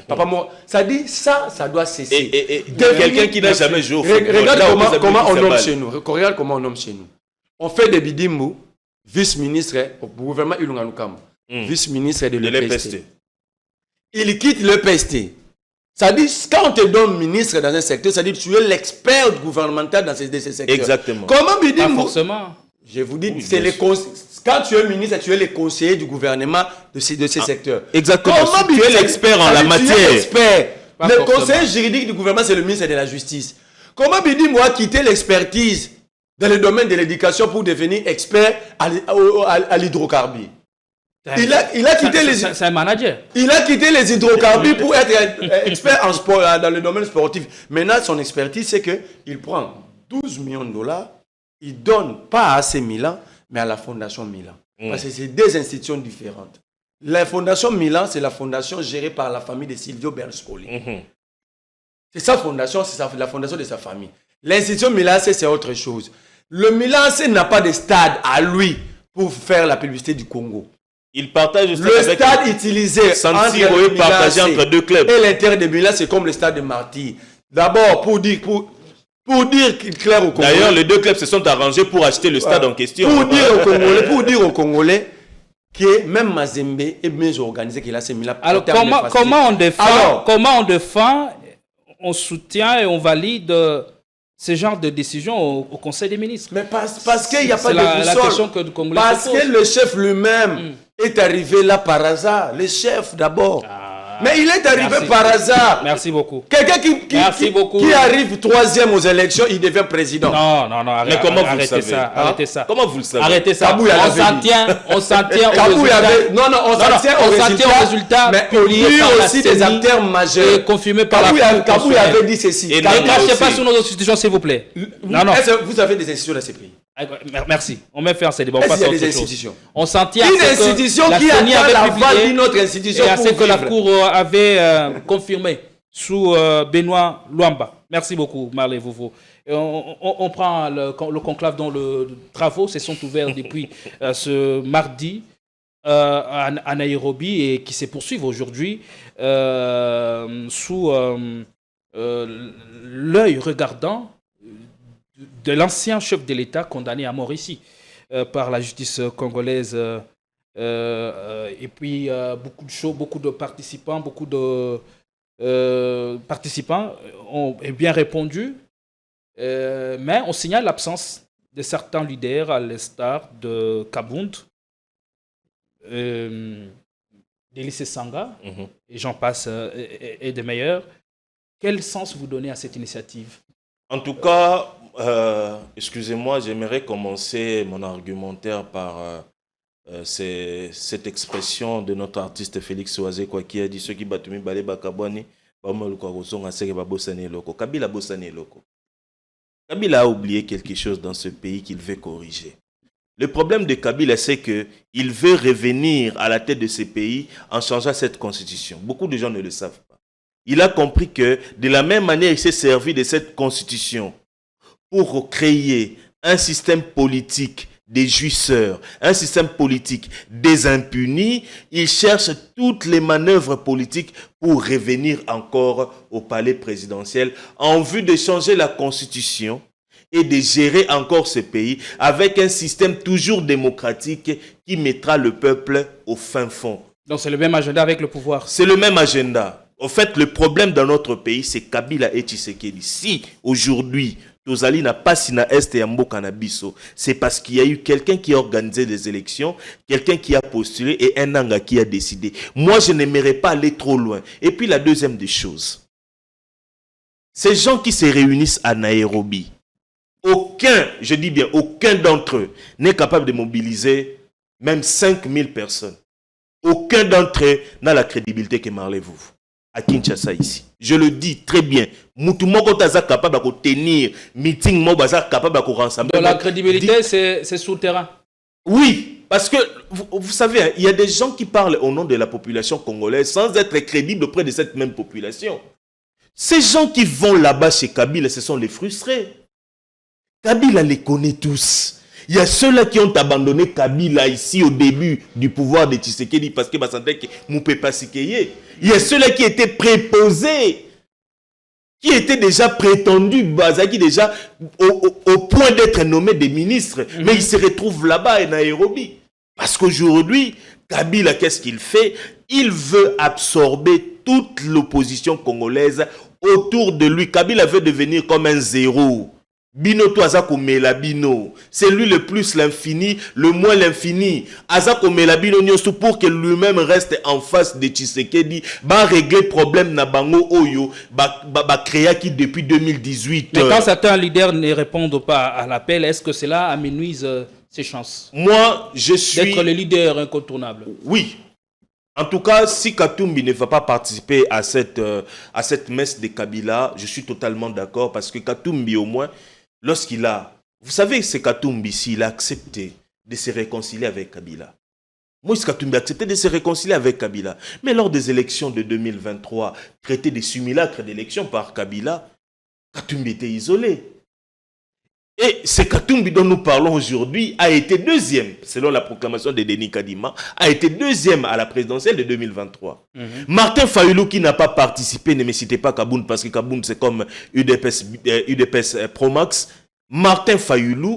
Papa Mora. Ça dit, ça doit cesser. Et quelqu'un qui n'a jamais joué au football. Regarde comment on nomme chez nous. Regarde comment on nomme chez nous. On fait des bidimou, vice-ministre au gouvernement Ilunganukam, vice-ministre de l'EPST. Il quitte l'EPST. Ça dit, quand on te donne ministre dans un secteur, ça dit que tu es l'expert gouvernemental dans ces secteurs. Exactement. Comment me dire, forcément. Je vous dis, oui, quand tu es ministre, tu es le conseiller du gouvernement de ces secteurs. Exactement. Comment tu es l'expert en la matière. Tu es l'expert. Le conseiller juridique du gouvernement, c'est le ministre de la Justice. Comment me dire, moi, quitter l'expertise dans le domaine de l'éducation pour devenir expert à l'hydrocarbure? Il a quitté les. C'est un manager. Il a quitté les hydrocarbures pour être expert en sport, dans le domaine sportif. Maintenant, son expertise, c'est qu'il prend 12 millions de dollars, il donne pas à AC Milan, mais à la Fondation Milan. Parce que c'est 2 institutions différentes. La fondation Milan, c'est la fondation gérée par la famille de Silvio Berlusconi. C'est sa fondation, la fondation de sa famille. L'institution Milan, c'est autre chose. Le Milan n'a pas de stade à lui pour faire la publicité du Congo. Il partage le stade utilisé entre deux clubs. Et l'Inter de Milan, c'est comme le stade de Marty. D'abord, pour dire clair au Congolais. D'ailleurs, les deux clubs se sont arrangés pour acheter le stade en question. Pour dire aux Congolais que même Mazembe est mieux organisé que l'AC Milan. Alors, comment on défend, on soutient et on valide ce genre de décision au Conseil des ministres? Mais parce qu'il n'y a pas de la question que le Congolais parce que le chef lui-même est arrivé là par hasard. Le chef d'abord. Mais il est arrivé par hasard. Merci beaucoup. Quelqu'un qui arrive troisième aux élections, il devient président. Non, mais comment vous le savez? Arrêtez ça. Comment vous le savez? Arrêtez ça. On s'en tient au résultat. Mais publié aussi des acteurs majeurs. Confirmé par la Kabou avait dit ceci. Ne crachez pas sur nos institutions, s'il vous plaît. Est-ce que vous avez des institutions dans ces pays? Merci. On met faire ces débats. Est-ce qu'il y a des institutions? On s'en tient une institution qui attend l'aval d'une autre institution. Et à ce que la Cour avait confirmé sous Benoît Luamba. Merci beaucoup, Marley Vovo. On prend le conclave dont les travaux se sont ouverts depuis ce mardi à Nairobi et qui se poursuivent aujourd'hui sous l'œil regardant de l'ancien chef de l'État condamné à mort ici par la justice congolaise. Et puis beaucoup de choses, beaucoup de participants, ont bien répondu, mais on signale l'absence de certains leaders à l'instar de Kabund, d'Élysée Sanga, et j'en passe, et des meilleurs. Quel sens vous donnez à cette initiative? En tout cas, excusez-moi, j'aimerais commencer mon argumentaire par cette expression de notre artiste Félix Oazé, qui a dit ceux qui battent Balé Bakabwani, Kabila a oublié quelque chose dans ce pays qu'il veut corriger. Le problème de Kabila, c'est qu'il veut revenir à la tête de ce pays en changeant cette constitution. Beaucoup de gens ne le savent pas. Il a compris que de la même manière, il s'est servi de cette constitution pour créer un système politique des jouisseurs, un système politique des impunis. Il cherche toutes les manœuvres politiques pour revenir encore au palais présidentiel en vue de changer la constitution et de gérer encore ce pays avec un système toujours démocratique qui mettra le peuple au fin fond. Donc c'est le même agenda avec le pouvoir. C'est le même agenda. En fait, le problème dans notre pays, c'est Kabila et Tshisekedi. Si aujourd'hui, Tozali n'a pas sina est et ambo canabiso, c'est parce qu'il y a eu quelqu'un qui a organisé des élections, quelqu'un qui a postulé et un Nanga qui a décidé. Moi, je n'aimerais pas aller trop loin. Et puis la deuxième des choses, ces gens qui se réunissent à Nairobi, aucun, je dis bien aucun d'entre eux n'est capable de mobiliser même 5000 personnes. Aucun d'entre eux n'a la crédibilité que Marley Vovo à Kinshasa ici. Je le dis très bien. Moutoumoko taza capable de tenir meeting, mobaza capable de rassembler. Donc la crédibilité, c'est souterrain. Oui, parce que vous savez, il y a des gens qui parlent au nom de la population congolaise sans être crédibles auprès de cette même population. Ces gens qui vont là-bas chez Kabila, ce sont les frustrés. Kabila les connaît tous. Il y a ceux-là qui ont abandonné Kabila ici au début du pouvoir de Tshisekedi parce que Basante Moupé Pasikeye. Il y a ceux-là qui étaient préposés, qui étaient déjà prétendus, Bazaki déjà au point d'être nommés des ministres. Mais ils se retrouvent là-bas à Nairobi. Parce qu'aujourd'hui, Kabila, qu'est-ce qu'il fait? Il veut absorber toute l'opposition congolaise autour de lui. Kabila veut devenir comme un zéro. Bino to azako melabino. C'est lui le plus l'infini, le moins l'infini. Azako melabino nyosu pour que lui-même reste en face de Tshisekedi, ba régler problème na bango oyo, ba créa qui depuis 2018. Mais quand certains leaders ne répondent pas à l'appel, est-ce que cela amenuise ses chances? Moi, je suis d'être le leader incontournable. Oui. En tout cas, si Katumbi ne va pas participer à cette messe de Kabila, je suis totalement d'accord parce que Katumbi au moins lorsqu'il a... Vous savez, c'est Katumbi ici, il a accepté de se réconcilier avec Kabila. Moïse Katumbi a accepté de se réconcilier avec Kabila. Mais lors des élections de 2023, traité des simulacres d'élections par Kabila, Katumbi était isolé. Et ce Katumbi dont nous parlons aujourd'hui a été deuxième, selon la proclamation de Denis Kadima, a été deuxième à la présidentielle de 2023. Martin Fayulu, qui n'a pas participé, ne me citez pas Kaboun, parce que Kaboun c'est comme UDPS Promax. Martin Fayulu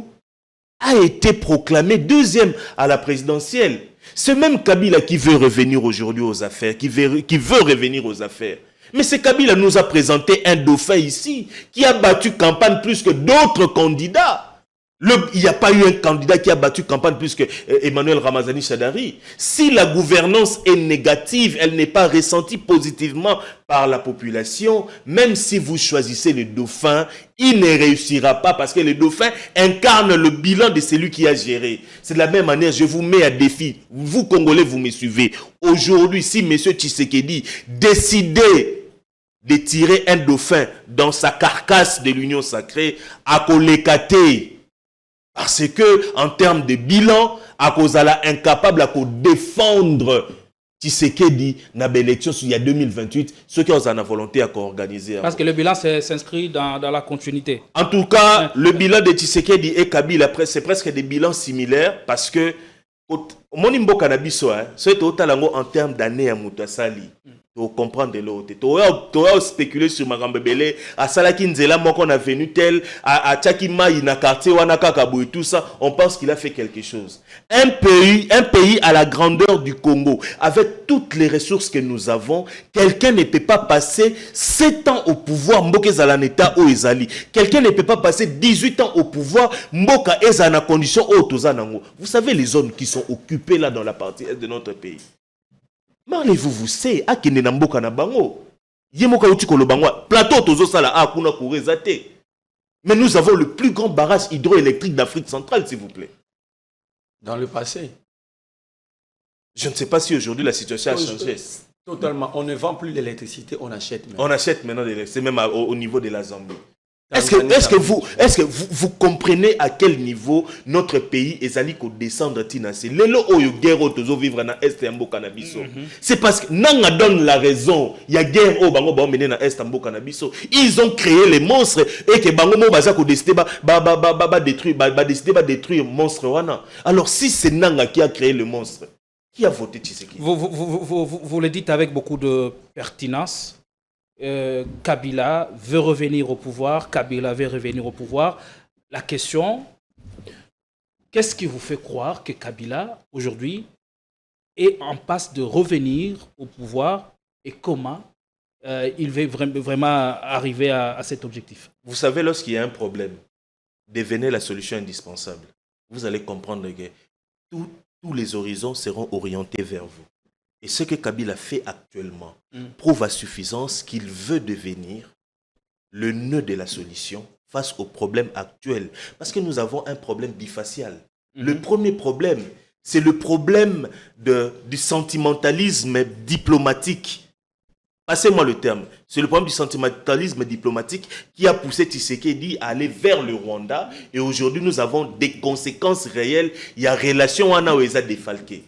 a été proclamé deuxième à la présidentielle. C'est même Kabila qui veut revenir aujourd'hui aux affaires, qui veut revenir aux affaires. Mais c'est Kabila nous a présenté un dauphin ici, qui a battu campagne plus que d'autres candidats. Il n'y a pas eu un candidat qui a battu campagne plus que Emmanuel Ramazani Shadari. Si la gouvernance est négative, elle n'est pas ressentie positivement par la population, même si vous choisissez le dauphin, il ne réussira pas parce que le dauphin incarne le bilan de celui qui a géré. C'est de la même manière, je vous mets à défi. Vous, Congolais, vous me suivez. Aujourd'hui, si M. Tshisekedi décidait de tirer un dauphin dans sa carcasse de l'union sacrée, à Kolekate, parce que, en termes de bilan, à cause de incapable à défendre Tshisekedi dans l'élection il y a 2028, ceux qui ont la volonté à organiser. Parce que le bilan s'inscrit dans la continuité. En tout cas, le bilan de Tshisekedi et Kabila, c'est presque des bilans similaires parce que, mon imbo cannabis, c'est en termes d'années à Moutasali. Tu comprends de l'autre. Tu as spéculé sur Marambebele, à Salakinzela, moi qu'on a venu tel, à Tchakima, Ina quartier, Wanakakabou et tout ça, on pense qu'il a fait quelque chose. Un pays à la grandeur du Congo, avec toutes les ressources que nous avons, quelqu'un ne peut pas passer 7 ans au pouvoir, Mboka Zalaneta ou Ezali. Quelqu'un ne peut pas passer 18 ans au pouvoir, Mboka Ezana condition ou Tozanango. Vous savez les zones qui sont occupées là dans la partie est de notre pays. Marlez-vous, vous savez, à qui n'est n'amboka na bango. Yemoka uti kolobango. Plateau tozo sala a kuna kurezate. Mais nous avons le plus grand barrage hydroélectrique d'Afrique centrale, s'il vous plaît. Dans le passé. Je ne sais pas si aujourd'hui la situation a changé. Totalement. On ne vend plus l'électricité, on achète maintenant. On achète maintenant de l'électricité, même au niveau de la Zambie. Est-ce que vous comprenez à quel niveau notre pays est allé descendre Tinassi? C'est parce que Nanga donne la raison. Il y a guerre au Bango Baomene na Est Ambo Canabiso. Ils ont créé les monstres et que Bango Mo Bazako décidé détruire monstre wana. Alors si c'est Nanga qui a créé le monstre, qui a voté Tshisekedi? Vous le dites avec beaucoup de pertinence. Kabila veut revenir au pouvoir. La question, qu'est-ce qui vous fait croire que Kabila, aujourd'hui, est en passe de revenir au pouvoir et comment il va vraiment arriver à cet objectif? Vous savez, lorsqu'il y a un problème, devenez la solution indispensable. Vous allez comprendre que tous les horizons seront orientés vers vous. Et ce que Kabila fait actuellement prouve à suffisance qu'il veut devenir le nœud de la solution face au problème actuel. Parce que nous avons un problème bifacial. Le premier problème, c'est le problème du sentimentalisme diplomatique. Passez-moi le terme. C'est le problème du sentimentalisme diplomatique qui a poussé Tshisekedi à aller vers le Rwanda. Et aujourd'hui, nous avons des conséquences réelles. Il y a relation à Naoueza défalqué.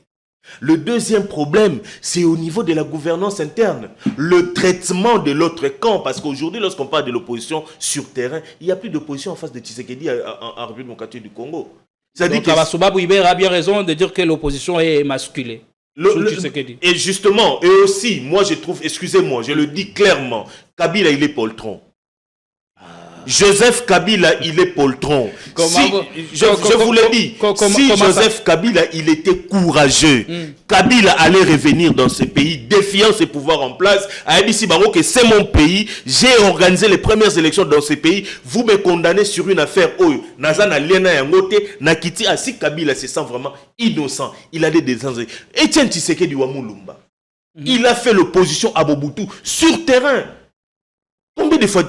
Le deuxième problème, c'est au niveau de la gouvernance interne. Le traitement de l'autre camp. Parce qu'aujourd'hui, lorsqu'on parle de l'opposition sur terrain, il n'y a plus d'opposition en face de Tshisekedi en République démocratique du Congo. Donc Kabasouba Bouibert a bien raison de dire que l'opposition est masculée. Et justement, et aussi, moi je trouve, excusez-moi, je le dis clairement, Kabila il est poltron. Joseph Kabila, il est poltron. Je vous l'ai dit, si Joseph Kabila, il était courageux, Kabila allait revenir dans ce pays, défiant ses pouvoirs en place, a dit si Baro que c'est mon pays, j'ai organisé les premières élections dans ce pays, vous me condamnez sur une affaire où Nazana Lena Yangote, Nakiti Asi Kabila se sent vraiment innocent. Il a des désenjeux. Etienne Tshisekedi Wamulumba, il a fait l'opposition à Mobutu sur terrain. Combien de fois...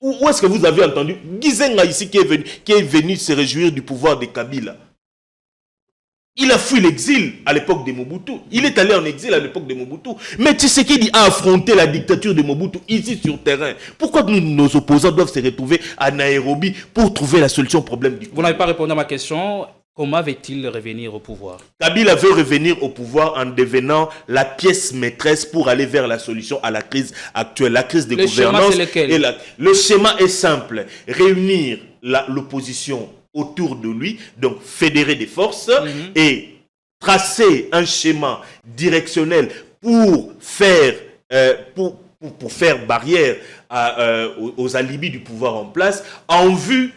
Où est-ce que vous avez entendu Gizenga ici qui est venu se réjouir du pouvoir de Kabila? Il a fui l'exil à l'époque de Mobutu. Il est allé en exil à l'époque de Mobutu. Mais Tshisekedi a affronté la dictature de Mobutu ici sur terrain. Pourquoi nos opposants doivent se retrouver à Nairobi pour trouver la solution au problème du Congo? Vous n'avez pas répondu à ma question. comment va-t-il revenir au pouvoir? Kabila veut revenir au pouvoir en devenant la pièce maîtresse pour aller vers la solution à la crise actuelle, la crise de gouvernance. Le schéma est simple, réunir l'opposition autour de lui, donc fédérer des forces et tracer un schéma directionnel pour faire, pour faire barrière aux alibis du pouvoir en place, en vue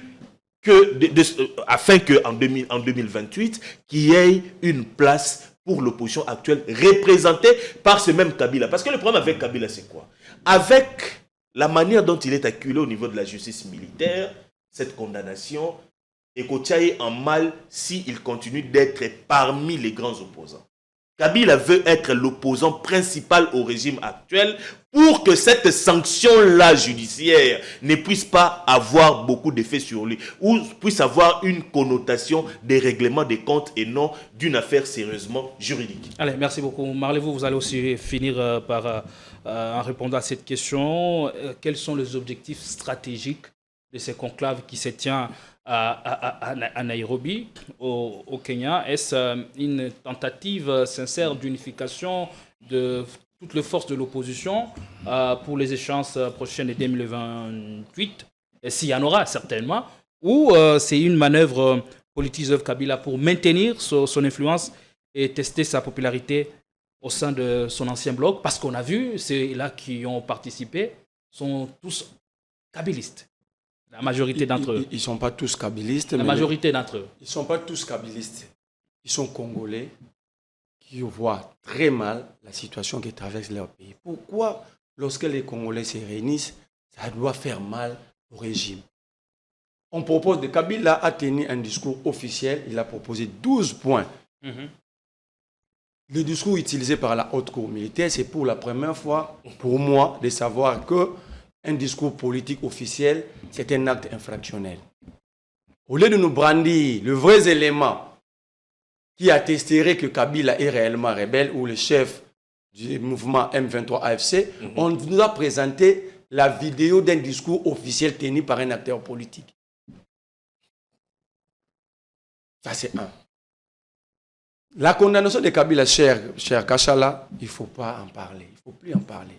afin qu'en 2028, qu'il y ait une place pour l'opposition actuelle représentée par ce même Kabila. Parce que le problème avec Kabila, c'est quoi? Avec la manière dont il est acculé au niveau de la justice militaire, cette condamnation est coachée en mal s'il continue d'être parmi les grands opposants. Kabila veut être l'opposant principal au régime actuel pour que cette sanction-là judiciaire ne puisse pas avoir beaucoup d'effets sur lui ou puisse avoir une connotation des règlements des comptes et non d'une affaire sérieusement juridique. Allez, merci beaucoup. Marlez-vous, vous allez aussi finir par en répondre à cette question. Quels sont les objectifs stratégiques de ces conclaves qui se tient à Nairobi, au Kenya? Est-ce une tentative sincère d'unification de toutes les forces de l'opposition pour les échéances prochaines de 2028, s'il y en aura certainement, ou c'est une manœuvre politique de Kabila pour maintenir son influence et tester sa popularité au sein de son ancien bloc? Parce qu'on a vu, ceux-là qui ont participé sont tous kabylistes. La majorité d'entre eux. Ils ne sont pas tous kabylistes. La majorité d'entre eux. Ils ne sont pas tous kabylistes. Ils sont congolais qui voient très mal la situation qui traverse leur pays. Pourquoi, lorsque les Congolais se réunissent, ça doit faire mal au régime? On propose de Kabila a tenu un discours officiel. Il a proposé 12 points. Le discours utilisé par la haute cour militaire, c'est pour la première fois, pour moi, de savoir que un discours politique officiel, c'est un acte infractionnel. Au lieu de nous brandir le vrai élément qui attesterait que Kabila est réellement rebelle ou le chef du mouvement M23 AFC, on nous a présenté la vidéo d'un discours officiel tenu par un acteur politique. Ça, c'est un. La condamnation de Kabila, cher Kachala, il ne faut pas en parler. Il ne faut plus en parler.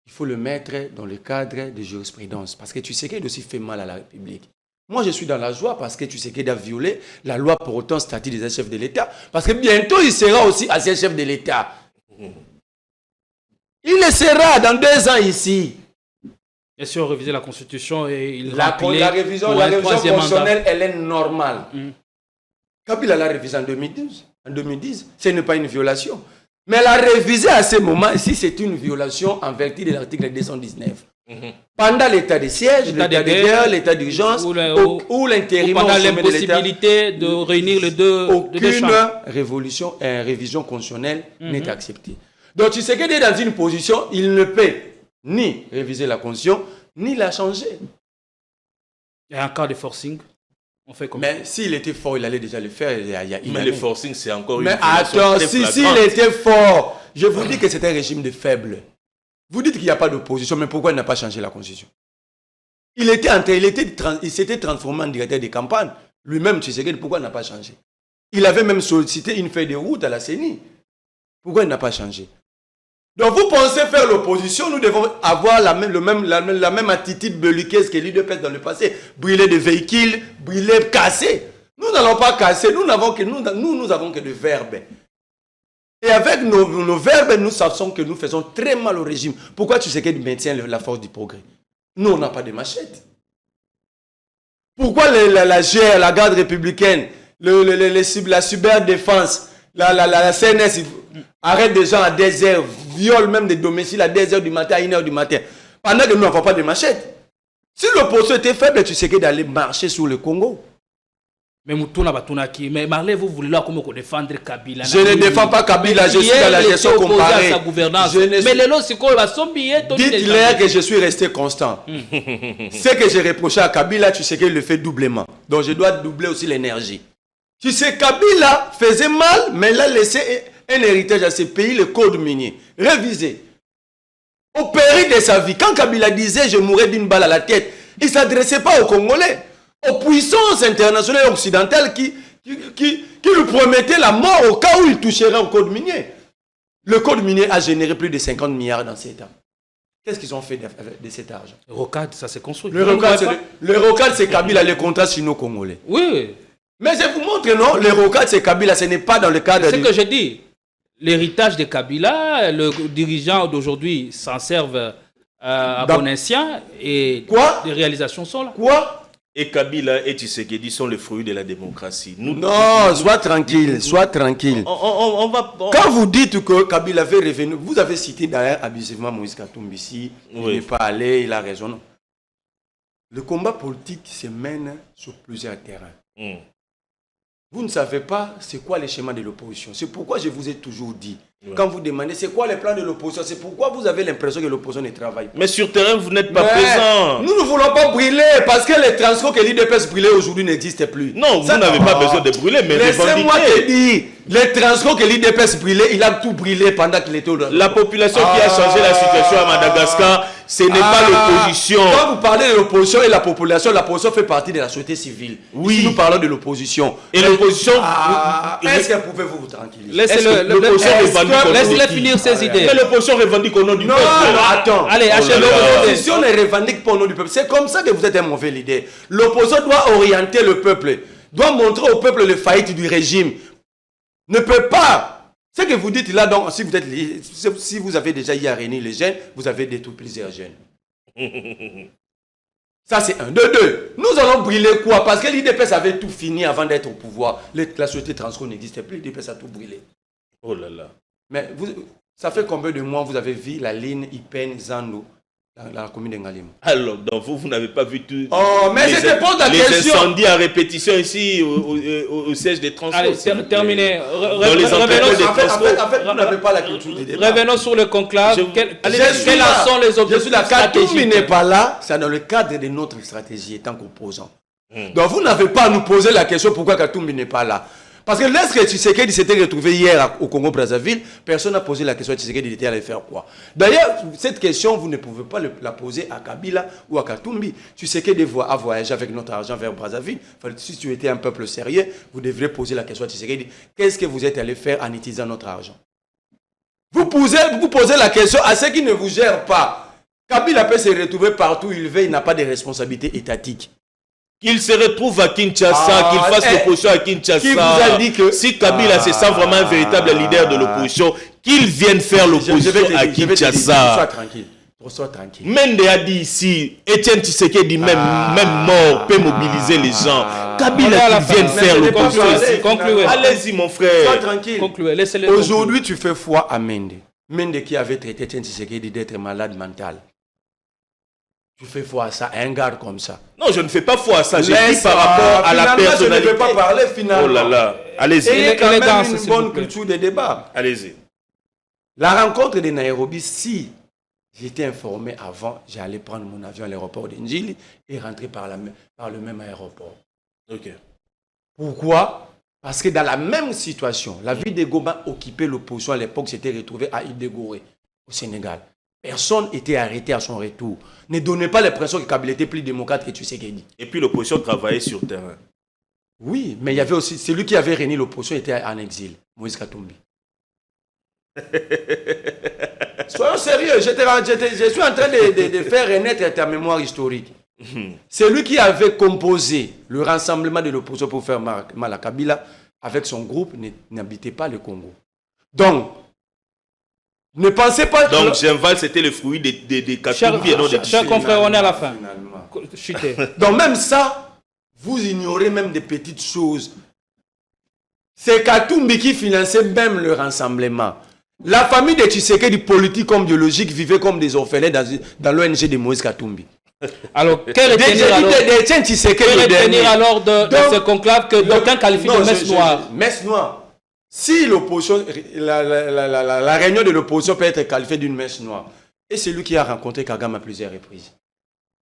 Il faut le mettre dans le cadre de jurisprudence. Parce que tu sais qu'il aussi fait mal à la République. Moi, je suis dans la joie parce que tu sais qu'il a violé la loi pour autant statut des chefs de l'État. Parce que bientôt, il sera aussi ancien chef de l'État. Il le sera dans 2 ans ici. Et si on révisait la Constitution et il la révision constitutionnelle, elle est normale. Kabila l'a révisé en 2012. En 2010, ce n'est pas une violation. Mais la réviser à ce moment, ici, c'est une violation en vertu de l'article 219. Pendant l'état de siège, l'état de guerre, l'état d'urgence, ou l'intérim, pendant l'impossibilité de réunir les deux. Aucune révision constitutionnelle n'est acceptée. Donc, tu sais qu'il est dans une position, il ne peut ni réviser la constitution, ni la changer. Et en cas de forcing, on fait comment? Mais s'il était fort, il allait déjà le faire. Mais le forcing, c'est encore une Mais attends, s'il était fort, je vous dis que c'est un régime de faibles. Vous dites qu'il n'y a pas d'opposition, mais pourquoi il n'a pas changé la constitution? Il s'était transformé en directeur de campagne. Lui-même, tu sais pourquoi il n'a pas changé? Il avait même sollicité une feuille de route à la CENI. Pourquoi il n'a pas changé? Donc vous pensez faire l'opposition, nous devons avoir la même attitude belliqueuse que l'UDPS dans le passé. Brûler des véhicules, brûler, casser. Nous n'allons pas casser, nous n'avons que des verbes. Et avec nos verbes, nous savons que nous faisons très mal au régime. Pourquoi tu sais qu'il maintient la force du progrès? Nous, on n'a pas de machette. Pourquoi la GR, la garde républicaine, la cyberdéfense, la CNS, arrête des gens à 10 heures, viole même des domiciles à 10 heures du matin, à 1 heure du matin, pendant que nous n'avons pas de machette? Si l'opposition était faible, tu sais d'aller marcher sur le Congo. Mais Marley, vous voulez là comment défendre Kabila? Je ne défends pas Kabila, je suis dans la gestion comparée. Mais les lots, c'est quoi? Dites-leur que je suis resté constant. Ce que j'ai reproché à Kabila, tu sais qu'il le fait doublement. Donc je dois doubler aussi l'énergie. Tu sais, Kabila faisait mal, mais il a laissé un héritage à ce pays, le code minier. Révisé. Au péril de sa vie, quand Kabila disait je mourrais d'une balle à la tête, il ne s'adressait pas aux Congolais, aux puissances internationales et occidentales qui qui lui promettait la mort au cas où il toucherait au code minier. Le code minier a généré plus de 50 milliards dans 7 ans. Qu'est-ce qu'ils ont fait de cet argent? Le ROCAD, ça s'est construit. Le ROCAD, c'est Kabila, les contrats sino-congolais. Oui. Mais je vous montre, non, le ROCAD, c'est Kabila, ce n'est pas dans le cadre... C'est ce que j'ai dit. L'héritage de Kabila, le dirigeant d'aujourd'hui s'en servent à bon escient et les réalisations sont là. Quoi? Et Kabila et Tshisekedi sont les fruits de la démocratie. Sois tranquille, sois tranquille. Quand vous dites que Kabila avait revenu, vous avez cité d'ailleurs abusivement Moïse Katumbi ici, il n'est pas allé, il a raison. Non. Le combat politique se mène sur plusieurs terrains. Vous ne savez pas c'est quoi les schémas de l'opposition. C'est pourquoi je vous ai toujours dit, quand vous demandez c'est quoi les plans de l'opposition, c'est pourquoi vous avez l'impression que l'opposition ne travaille pas. Mais sur terrain, vous n'êtes pas présent. Nous ne voulons pas brûler parce que les transports que l'IDPS brûlait aujourd'hui n'existent plus. Non, vous n'avez pas besoin de brûler, mais laissez-moi te dire, les transports que l'IDPS brûlait, il a tout brûlé pendant qu'il était au... La population qui a changé la situation à Madagascar, ce n'est pas l'opposition. Quand vous parlez de l'opposition et la population fait partie de la société civile. Oui. Ici, nous parlons de l'opposition. Et l'opposition... Est-ce que pouvez-vous vous tranquilliser? Laissez-les finir ses idées. Mais l'opposition revendique au nom du peuple. Non, attends. Allez, l'opposition ne revendique pas au nom du peuple. C'est comme ça que vous êtes un mauvais leader. L'opposition doit orienter le peuple, doit montrer au peuple le faillite du régime. Ne peut pas. Ce que vous dites là, donc, si vous avez déjà y réuni les jeunes, vous avez détruit plusieurs jeunes. Ça, c'est un. De deux. Nous allons brûler quoi? Parce que l'IDPS avait tout fini avant d'être au pouvoir. La société Transco n'existait plus, l'IDPS a tout brûlé. Oh là là. Mais ça fait combien de mois vous avez vu la ligne Ipen-Zando dans la commune de Ngalim? Alors, dans vous n'avez pas vu tout. Oh, mais je te pose la question. Les incendies à répétition ici au siège des transports. Allez, terminé. Vous n'avez pas la culture du débat. Revenons sur le conclave. Quels sont les objectifs stratégiques? Katumbi n'est pas là, c'est dans le cadre de notre stratégie étant qu'opposant. Donc vous n'avez pas à nous poser la question pourquoi Katumbi n'est pas là. Parce que lorsque Tshisekedi s'était retrouvé hier au Congo-Brazzaville, personne n'a posé la question à Tshisekedi, il était allé faire quoi. D'ailleurs, cette question, vous ne pouvez pas la poser à Kabila ou à Katumbi. Tshisekedi a voyagé avec notre argent vers Brazzaville. Si tu étais un peuple sérieux, vous devriez poser la question à Tshisekedi. Qu'est-ce que vous êtes allé faire en utilisant notre argent? Vous posez la question à ceux qui ne vous gèrent pas. Kabila peut se retrouver partout où il veut, il n'a pas de responsabilité étatique. Qu'il se retrouve à Kinshasa, qu'il fasse l'opposition à Kinshasa. Qui vous a dit que si Kabila se sent vraiment un véritable leader de l'opposition, qu'il vienne faire l'opposition à Kinshasa. Sois tranquille. Sois tranquille. Mende a dit ici, Etienne Tshisekedi même mort peut mobiliser les gens. Kabila qui vienne faire l'opposition ici. Allez-y mon frère. Sois tranquille. Aujourd'hui tu fais foi à Mende. Mende qui avait traité Etienne Tshisekedi d'être malade mental. Tu fais foi à ça, un garde comme ça. Non, je ne fais pas foi à ça. Je dis par rapport à la personnalité. Je ne vais pas parler finalement. Oh là là, allez-y. Il y a quand même une bonne culture de débat. Allez-y. La rencontre de Nairobi, si j'étais informé avant, j'allais prendre mon avion à l'aéroport d'Njili et rentrer par le même aéroport. Ok. Pourquoi? Parce que dans la même situation, la ville de Goma occupait l'opposition à l'époque, s'était retrouvée à Idegoré, au Sénégal. Personne n'était arrêté à son retour. Ne donnez pas l'impression que Kabila était plus démocrate que Tshisekedi. Et puis l'opposition travaillait sur le terrain. Oui, mais il y avait aussi celui qui avait réuni l'opposition était en exil, Moïse Katumbi. Soyons sérieux, je suis en train de faire renaître ta mémoire historique. C'est lui qui avait composé le rassemblement de l'opposition pour faire mal à Kabila avec son groupe n'habitait pas le Congo. Donc, ne pensez pas... Donc, Genval, c'était le fruit des Katumbi et non des... Chers confrères, on est à la fin. Donc, même ça, vous ignorez même des petites choses. C'est Katumbi qui finançait même le rassemblement. La famille de Tshisekedi, politique comme biologique, vivait comme des orphelins dans l'ONG de Moïse Katumbi. Alors, quel retenir alors de ce conclave que d'aucuns qualifient de messe noire? Messe noire. Si l'opposition, la réunion de l'opposition peut être qualifiée d'une messe noire, et c'est lui qui a rencontré Kagame à plusieurs reprises.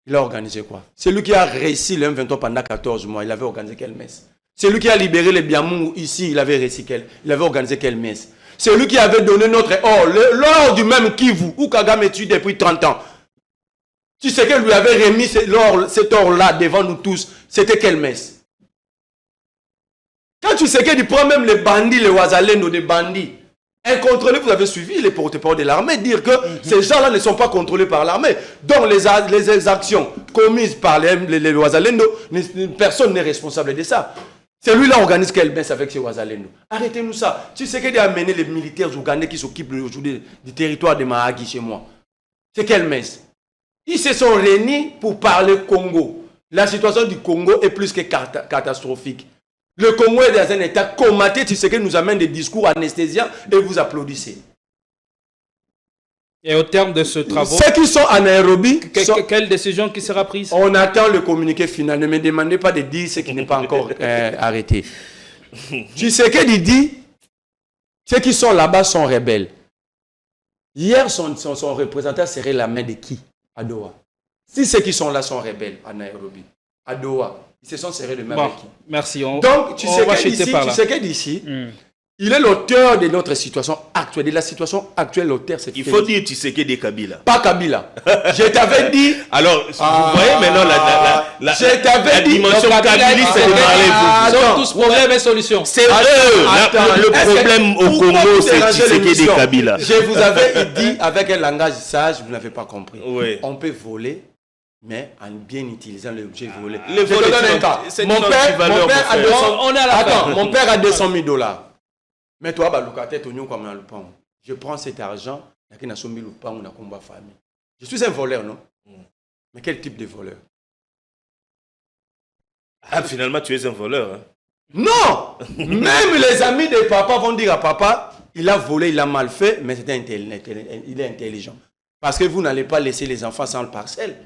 Il a organisé quoi? C'est lui qui a réussi le M23 pendant 14 mois. Il avait organisé quelle messe? C'est lui qui a libéré les Biamou ici. Il avait organisé quelle messe? C'est lui qui avait donné notre or, l'or du même Kivu, où Kagame tue depuis 30 ans. Tu sais qu'elle lui avait remis cet or-là devant nous tous. C'était quelle messe? Quand tu sais qu'il prend même les bandits, les Ouazalendo, des bandits, incontrôlés, vous avez suivi les porte-parole de l'armée, dire que ces gens-là ne sont pas contrôlés par l'armée. Donc les actions commises par les Ouazalendo, personne n'est responsable de ça. C'est lui-là organise qu'elle baisse avec ses Ouazalendo. Arrêtez-nous ça. Tu sais qu'il a amené les militaires ougandais qui s'occupent aujourd'hui du territoire de Mahagi chez moi. C'est quelle messe? Ils se sont réunis pour parler Congo. La situation du Congo est plus que catastrophique. Le Congo est dans un état comaté, tu sais que nous amène des discours anesthésiants et vous applaudissez. Et au terme de ce travail, ceux qui sont en Nairobi, quelle décision qui sera prise? On attend le communiqué final. Ne me demandez pas de dire ce qui n'est pas encore arrêté. Tu sais que dit, ceux qui sont là-bas sont rebelles. Hier, son représentant serait la main de qui? À Doha. Si ceux qui sont là sont rebelles à Nairobi, à Doha, ils se sont serrés de main avec qui? Merci. Donc, tu sais que d'ici, il est l'auteur de notre situation actuelle. De la situation actuelle, l'auteur, c'est... Il faut dire tu sais que des Kabila. Pas Kabila. Je t'avais dit... Alors, vous voyez maintenant la dimension kabiliste, c'est de parler. Sont tous problèmes et solutions. C'est eux. Le problème au Congo, c'est tu sais que des Kabila. Je vous avais dit avec un langage sage, vous n'avez pas compris. Oui. On peut voler, mais en bien utilisant l'objet volé. Le vol est mon père a 200 mon père a 200 000 $. Mais toi, je prends cet argent, je suis un voleur, non? Mais quel type de voleur? Ah, finalement, tu es un voleur. Hein? Non! Même les amis de papa vont dire à papa, il a volé, il a mal fait, mais il est intelligent. Parce que vous n'allez pas laisser les enfants sans le parcelle.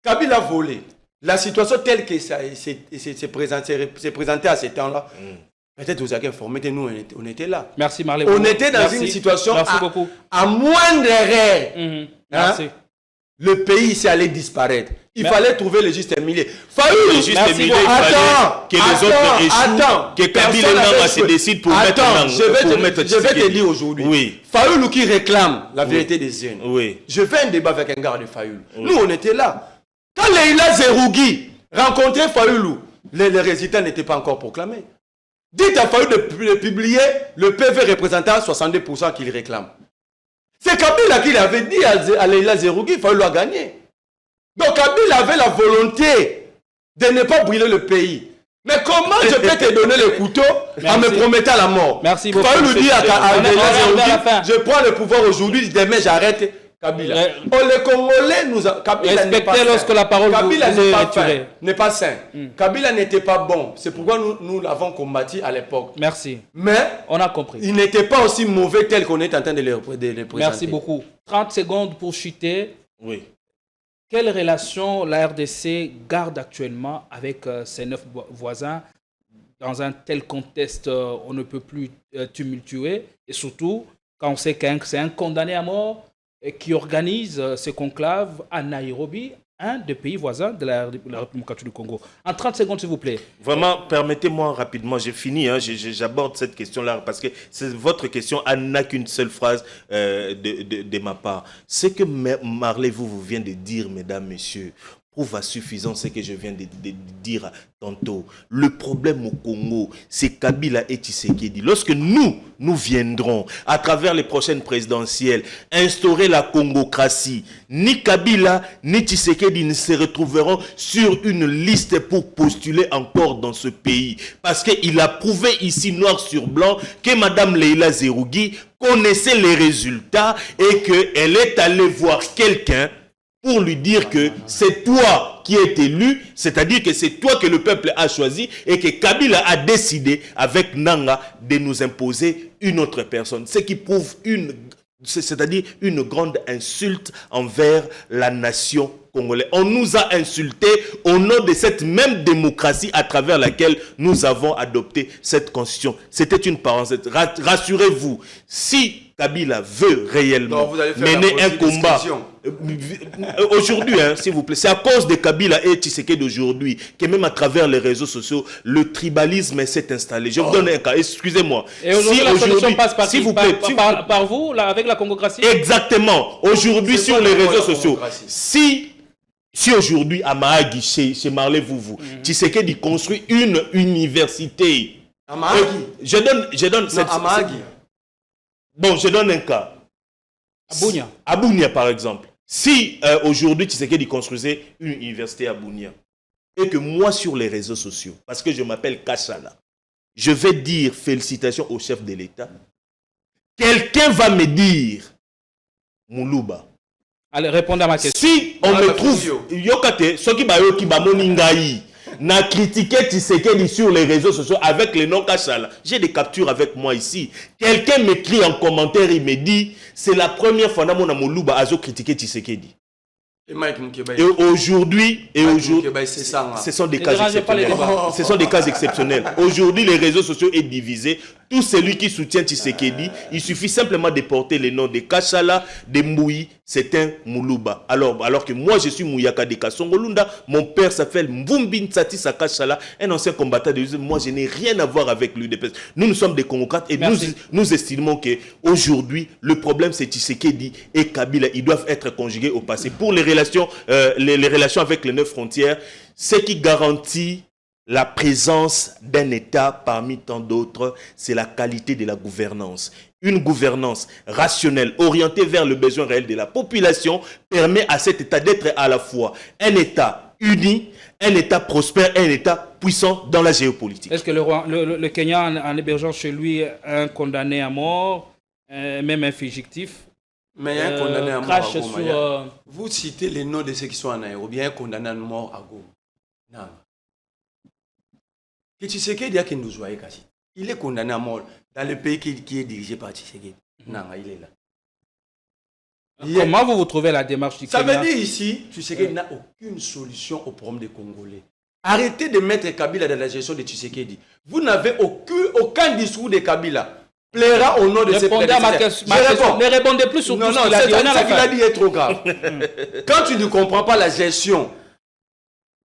Kabila a volé. La situation telle que ça s'est présenté à ce temps-là, peut-être vous avez informé, nous on était là. Merci Marley. On était dans une situation à moindre erreur. Merci. Le pays s'est allé disparaître. Il fallait trouver le juste milieu. Le juste milieu, il fallait que les autres échouent, que Kabila se décide pour mettre je vais te dire aujourd'hui. Oui. Fayoulou qui réclame la vérité des jeunes. Oui. Je fais un débat avec un gars de Fayoulou. Nous, on était là. Quand Leïla Zerougui rencontrait Fayoulou, les résultats n'étaient pas encore proclamés. Dites à Fayoulou de publier le PV représentant 62% qu'il réclame. C'est Kabila qui l'avait dit à Leïla Zerougui, Fayoulou a gagné. Donc Kabila avait la volonté de ne pas brûler le pays. Mais comment je peux te donner le couteau en me promettant la mort? Merci beaucoup. Fayoulou dit à Leïla Zerougui, je prends le pouvoir aujourd'hui, demain j'arrête Kabila. Les Congolais nous a... Kabila n'est pas lorsque la parole Kabila n'est pas sain. Kabila n'était pas bon. C'est pourquoi nous l'avons combattu à l'époque. Merci. Mais on a compris. Il n'était pas aussi mauvais tel qu'on est en train de le présenter. Merci beaucoup. 30 secondes pour chuter. Oui. Quelle relation la RDC garde actuellement avec ses 9 voisins dans un tel contexte on ne peut plus tumultuer, et surtout quand on sait que c'est un condamné à mort qui organise ce conclave à Nairobi, un des pays voisins de la République du Congo. En 30 secondes, s'il vous plaît. Vraiment, permettez-moi rapidement, j'ai fini, hein, j'aborde cette question-là parce que votre question n'a qu'une seule phrase de ma part. Ce que Marley vous vient de dire, mesdames, messieurs, prouve à suffisance ce que je viens de dire tantôt. Le problème au Congo, c'est Kabila et Tshisekedi. Lorsque nous viendrons, à travers les prochaines présidentielles, instaurer la congocratie, ni Kabila, ni Tshisekedi ne se retrouveront sur une liste pour postuler encore dans ce pays. Parce qu'il a prouvé ici, noir sur blanc, que Mme Leïla Zerougui connaissait les résultats et qu'elle est allée voir quelqu'un pour lui dire que c'est toi qui es élu, c'est-à-dire que c'est toi que le peuple a choisi et que Kabila a décidé avec Nanga de nous imposer une autre personne. Ce qui prouve c'est-à-dire une grande insulte envers la nation congolaise. On nous a insultés au nom de cette même démocratie à travers laquelle nous avons adopté cette constitution. C'était une parenthèse. Rassurez-vous, si Kabila veut réellement mener un combat aujourd'hui, hein, s'il vous plaît, c'est à cause de Kabila et Tshisekedi d'aujourd'hui que même à travers les réseaux sociaux, le tribalisme s'est installé. Je vous donne un cas, excusez-moi. Et aujourd'hui, la solution passe par, s'il vous plaît, par vous, là, avec la congocratie? Exactement. Aujourd'hui, sur les réseaux sociaux, si aujourd'hui, à Mahagi, chez Marley Tshisekedi construit une université Je donne cette... Bon, je donne un cas. À Bounia, par exemple. Si aujourd'hui Tshisekedi construisait une université à Bounia, et que moi sur les réseaux sociaux, parce que je m'appelle Kachala, je vais dire félicitations au chef de l'État, quelqu'un va me dire Moulouba. Allez, répondez à ma question. Si on me trouve, Yokate, ce qui va moningaï, n'a critiqué Tshisekedi sur les réseaux sociaux avec le nom Kachala. J'ai des captures avec moi ici. Quelqu'un m'écrit en commentaire, il me dit, c'est la première fois que mon Moulouba a critiqué Tshisekedi. Et aujourd'hui, ce sont des cas exceptionnels. Ce sont des cas exceptionnels. Aujourd'hui, les réseaux sociaux sont divisés. Tout celui qui soutient Tshisekedi, il suffit simplement de porter les noms de Kachala, de Mouyi, c'est un Moulouba. Alors que moi, je suis Mouyaka de Kasongolunda, mon père s'appelle Mvumbi Ntsati Sakachala, un ancien combattant de l'UDPS. Moi, je n'ai rien à voir avec l'UDPS. Nous sommes des Congocrates et nous estimons qu'aujourd'hui, le problème, c'est Tshisekedi et Kabila. Ils doivent être conjugués au passé. Pour les relations avec les 9 frontières, ce qui garantit la présence d'un État parmi tant d'autres, c'est la qualité de la gouvernance. Une gouvernance rationnelle, orientée vers le besoin réel de la population, permet à cet État d'être à la fois un État uni, un État prospère, un État puissant dans la géopolitique. Est-ce que le Kenya, en hébergeant chez lui un condamné à mort, même un fugitif, mais il y a un condamné à mort vous citez les noms de ceux qui sont en Nairobi, il y a un condamné à mort à Goma. Non. Que Tshisekedi a qu'il nous joue Kassi. Il est condamné à mort dans le pays qui est dirigé par Tshisekedi. Non, il est là. Comment vous trouvez la démarche du Ça Kenya? veut dire ici, Tshisekedi n'a aucune solution au problème des Congolais. Arrêtez de mettre Kabila dans la gestion de Tshisekedi. Vous n'avez aucun discours de Kabila. Plaira au nom de ses prédécesseurs. Ne répondez plus sur tout ce qu'il a dit. Ce qu'il a dit est trop grave. Quand tu ne comprends pas la gestion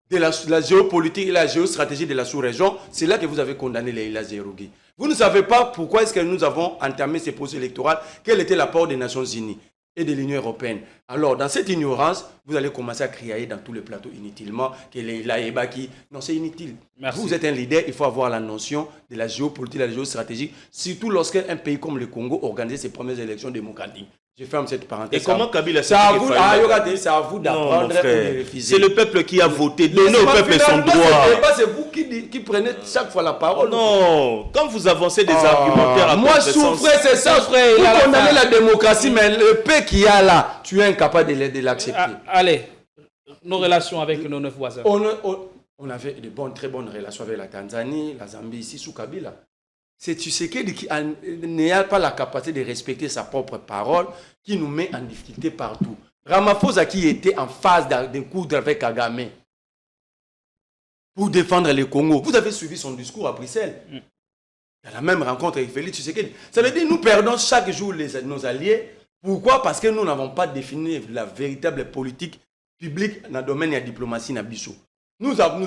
de la géopolitique et la géostratégie de la sous-région, c'est là que vous avez condamné Leïla Zerougi. Vous ne savez pas pourquoi est-ce que nous avons entamé ces processus électoraux, quel était l'apport des Nations Unies et de l'Union européenne. Alors, dans cette ignorance, vous allez commencer à crier dans tous les plateaux inutilement que Leïla Ebaki... Non, c'est inutile. Merci. Vous êtes un leader, il faut avoir la notion de la géopolitique, de la géostratégie, surtout lorsqu'un pays comme le Congo organise ses premières élections démocratiques. Je ferme cette parenthèse. Et comment Kabila c'est à vous d'apprendre ou de refuser. C'est le peuple qui a voté. Donnez au peuple son droit. C'est vous qui prenez chaque fois la parole. Non, quand vous avancez des argumentaires... Moi, souffrez, c'est ça. Vous condamnez la démocratie, mais le paix qu'il y a là, tu es incapable de l'accepter. Allez, nos relations avec nos 9 voisins. On avait de très bonnes relations avec la Tanzanie, la Zambie, ici, sous Kabila. C'est Tshisekedi qui n'a pas la capacité de respecter sa propre parole, qui nous met en difficulté partout. Ramaphosa qui était en phase de coudre avec Kagame pour défendre le Congo. Vous avez suivi son discours à Bruxelles. Il y a la même rencontre avec Félix Tshisekedi. Ça veut dire que nous perdons chaque jour nos alliés. Pourquoi? Parce que nous n'avons pas défini la véritable politique publique dans le domaine de la diplomatie Nabiso. Nous allons...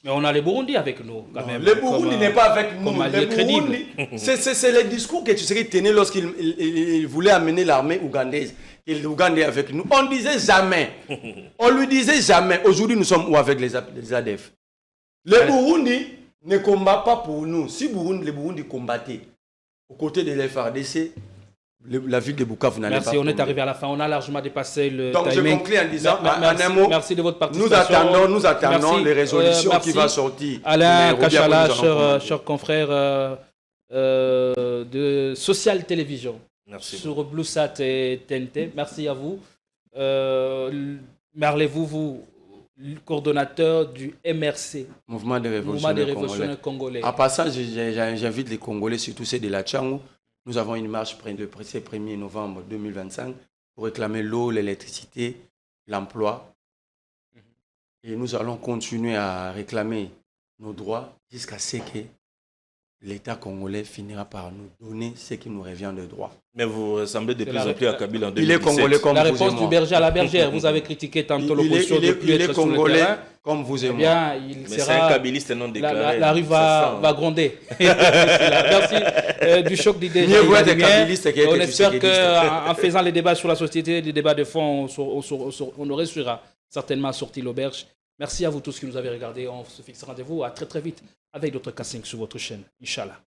Mais on a les Burundi avec nous, quand même. Le Burundi n'est pas avec nous. Le Burundi, c'est le discours que Tshisekedi tenait lorsqu'il voulait amener l'armée ougandaise. L'Ouganda est avec nous. On ne disait jamais. On lui disait jamais. Aujourd'hui, nous sommes où avec les ADF? Le Burundi ne combat pas pour nous. Si le Burundi combattait aux côtés de l'FRDC, la ville de Bukavu n'allait pas. Merci, on est arrivé à la fin. On a largement dépassé le donc timing. Je conclue en disant, merci, en un mot, merci de votre participation. Nous attendons les résolutions qui vont sortir. Alain Kachala, cher confrère de Social Télévision. Merci. Sur BlueSat et TNT. Merci à vous. Marlez-vous, vous, coordonnateur du MRC. Mouvement des révolutionnaires congolais. En passant, j'invite les Congolais, surtout ceux de la Tchangou. Nous avons une marche le 1er novembre 2025 pour réclamer l'eau, l'électricité, l'emploi. Et nous allons continuer à réclamer nos droits jusqu'à ce que l'État congolais finira par nous donner ce qui nous revient de droit. Mais vous ressemblez de plus en plus à Kabila en 2017. Il est congolais comme la vous réponse du berger à la bergère. Vous avez critiqué tantôt l'opposition depuis être sur le terrain. Comme vous et moi. Eh bien, mais c'est un kabiliste non déclaré. La rue va gronder. Merci du choc d'idées. On espère qu'en faisant les débats sur la société, les débats de fond, on aurait certainement sorti l'auberge. Merci à vous tous qui nous avez regardés. On se fixe rendez-vous à très très vite avec d'autres castings sur votre chaîne. Inch'Allah.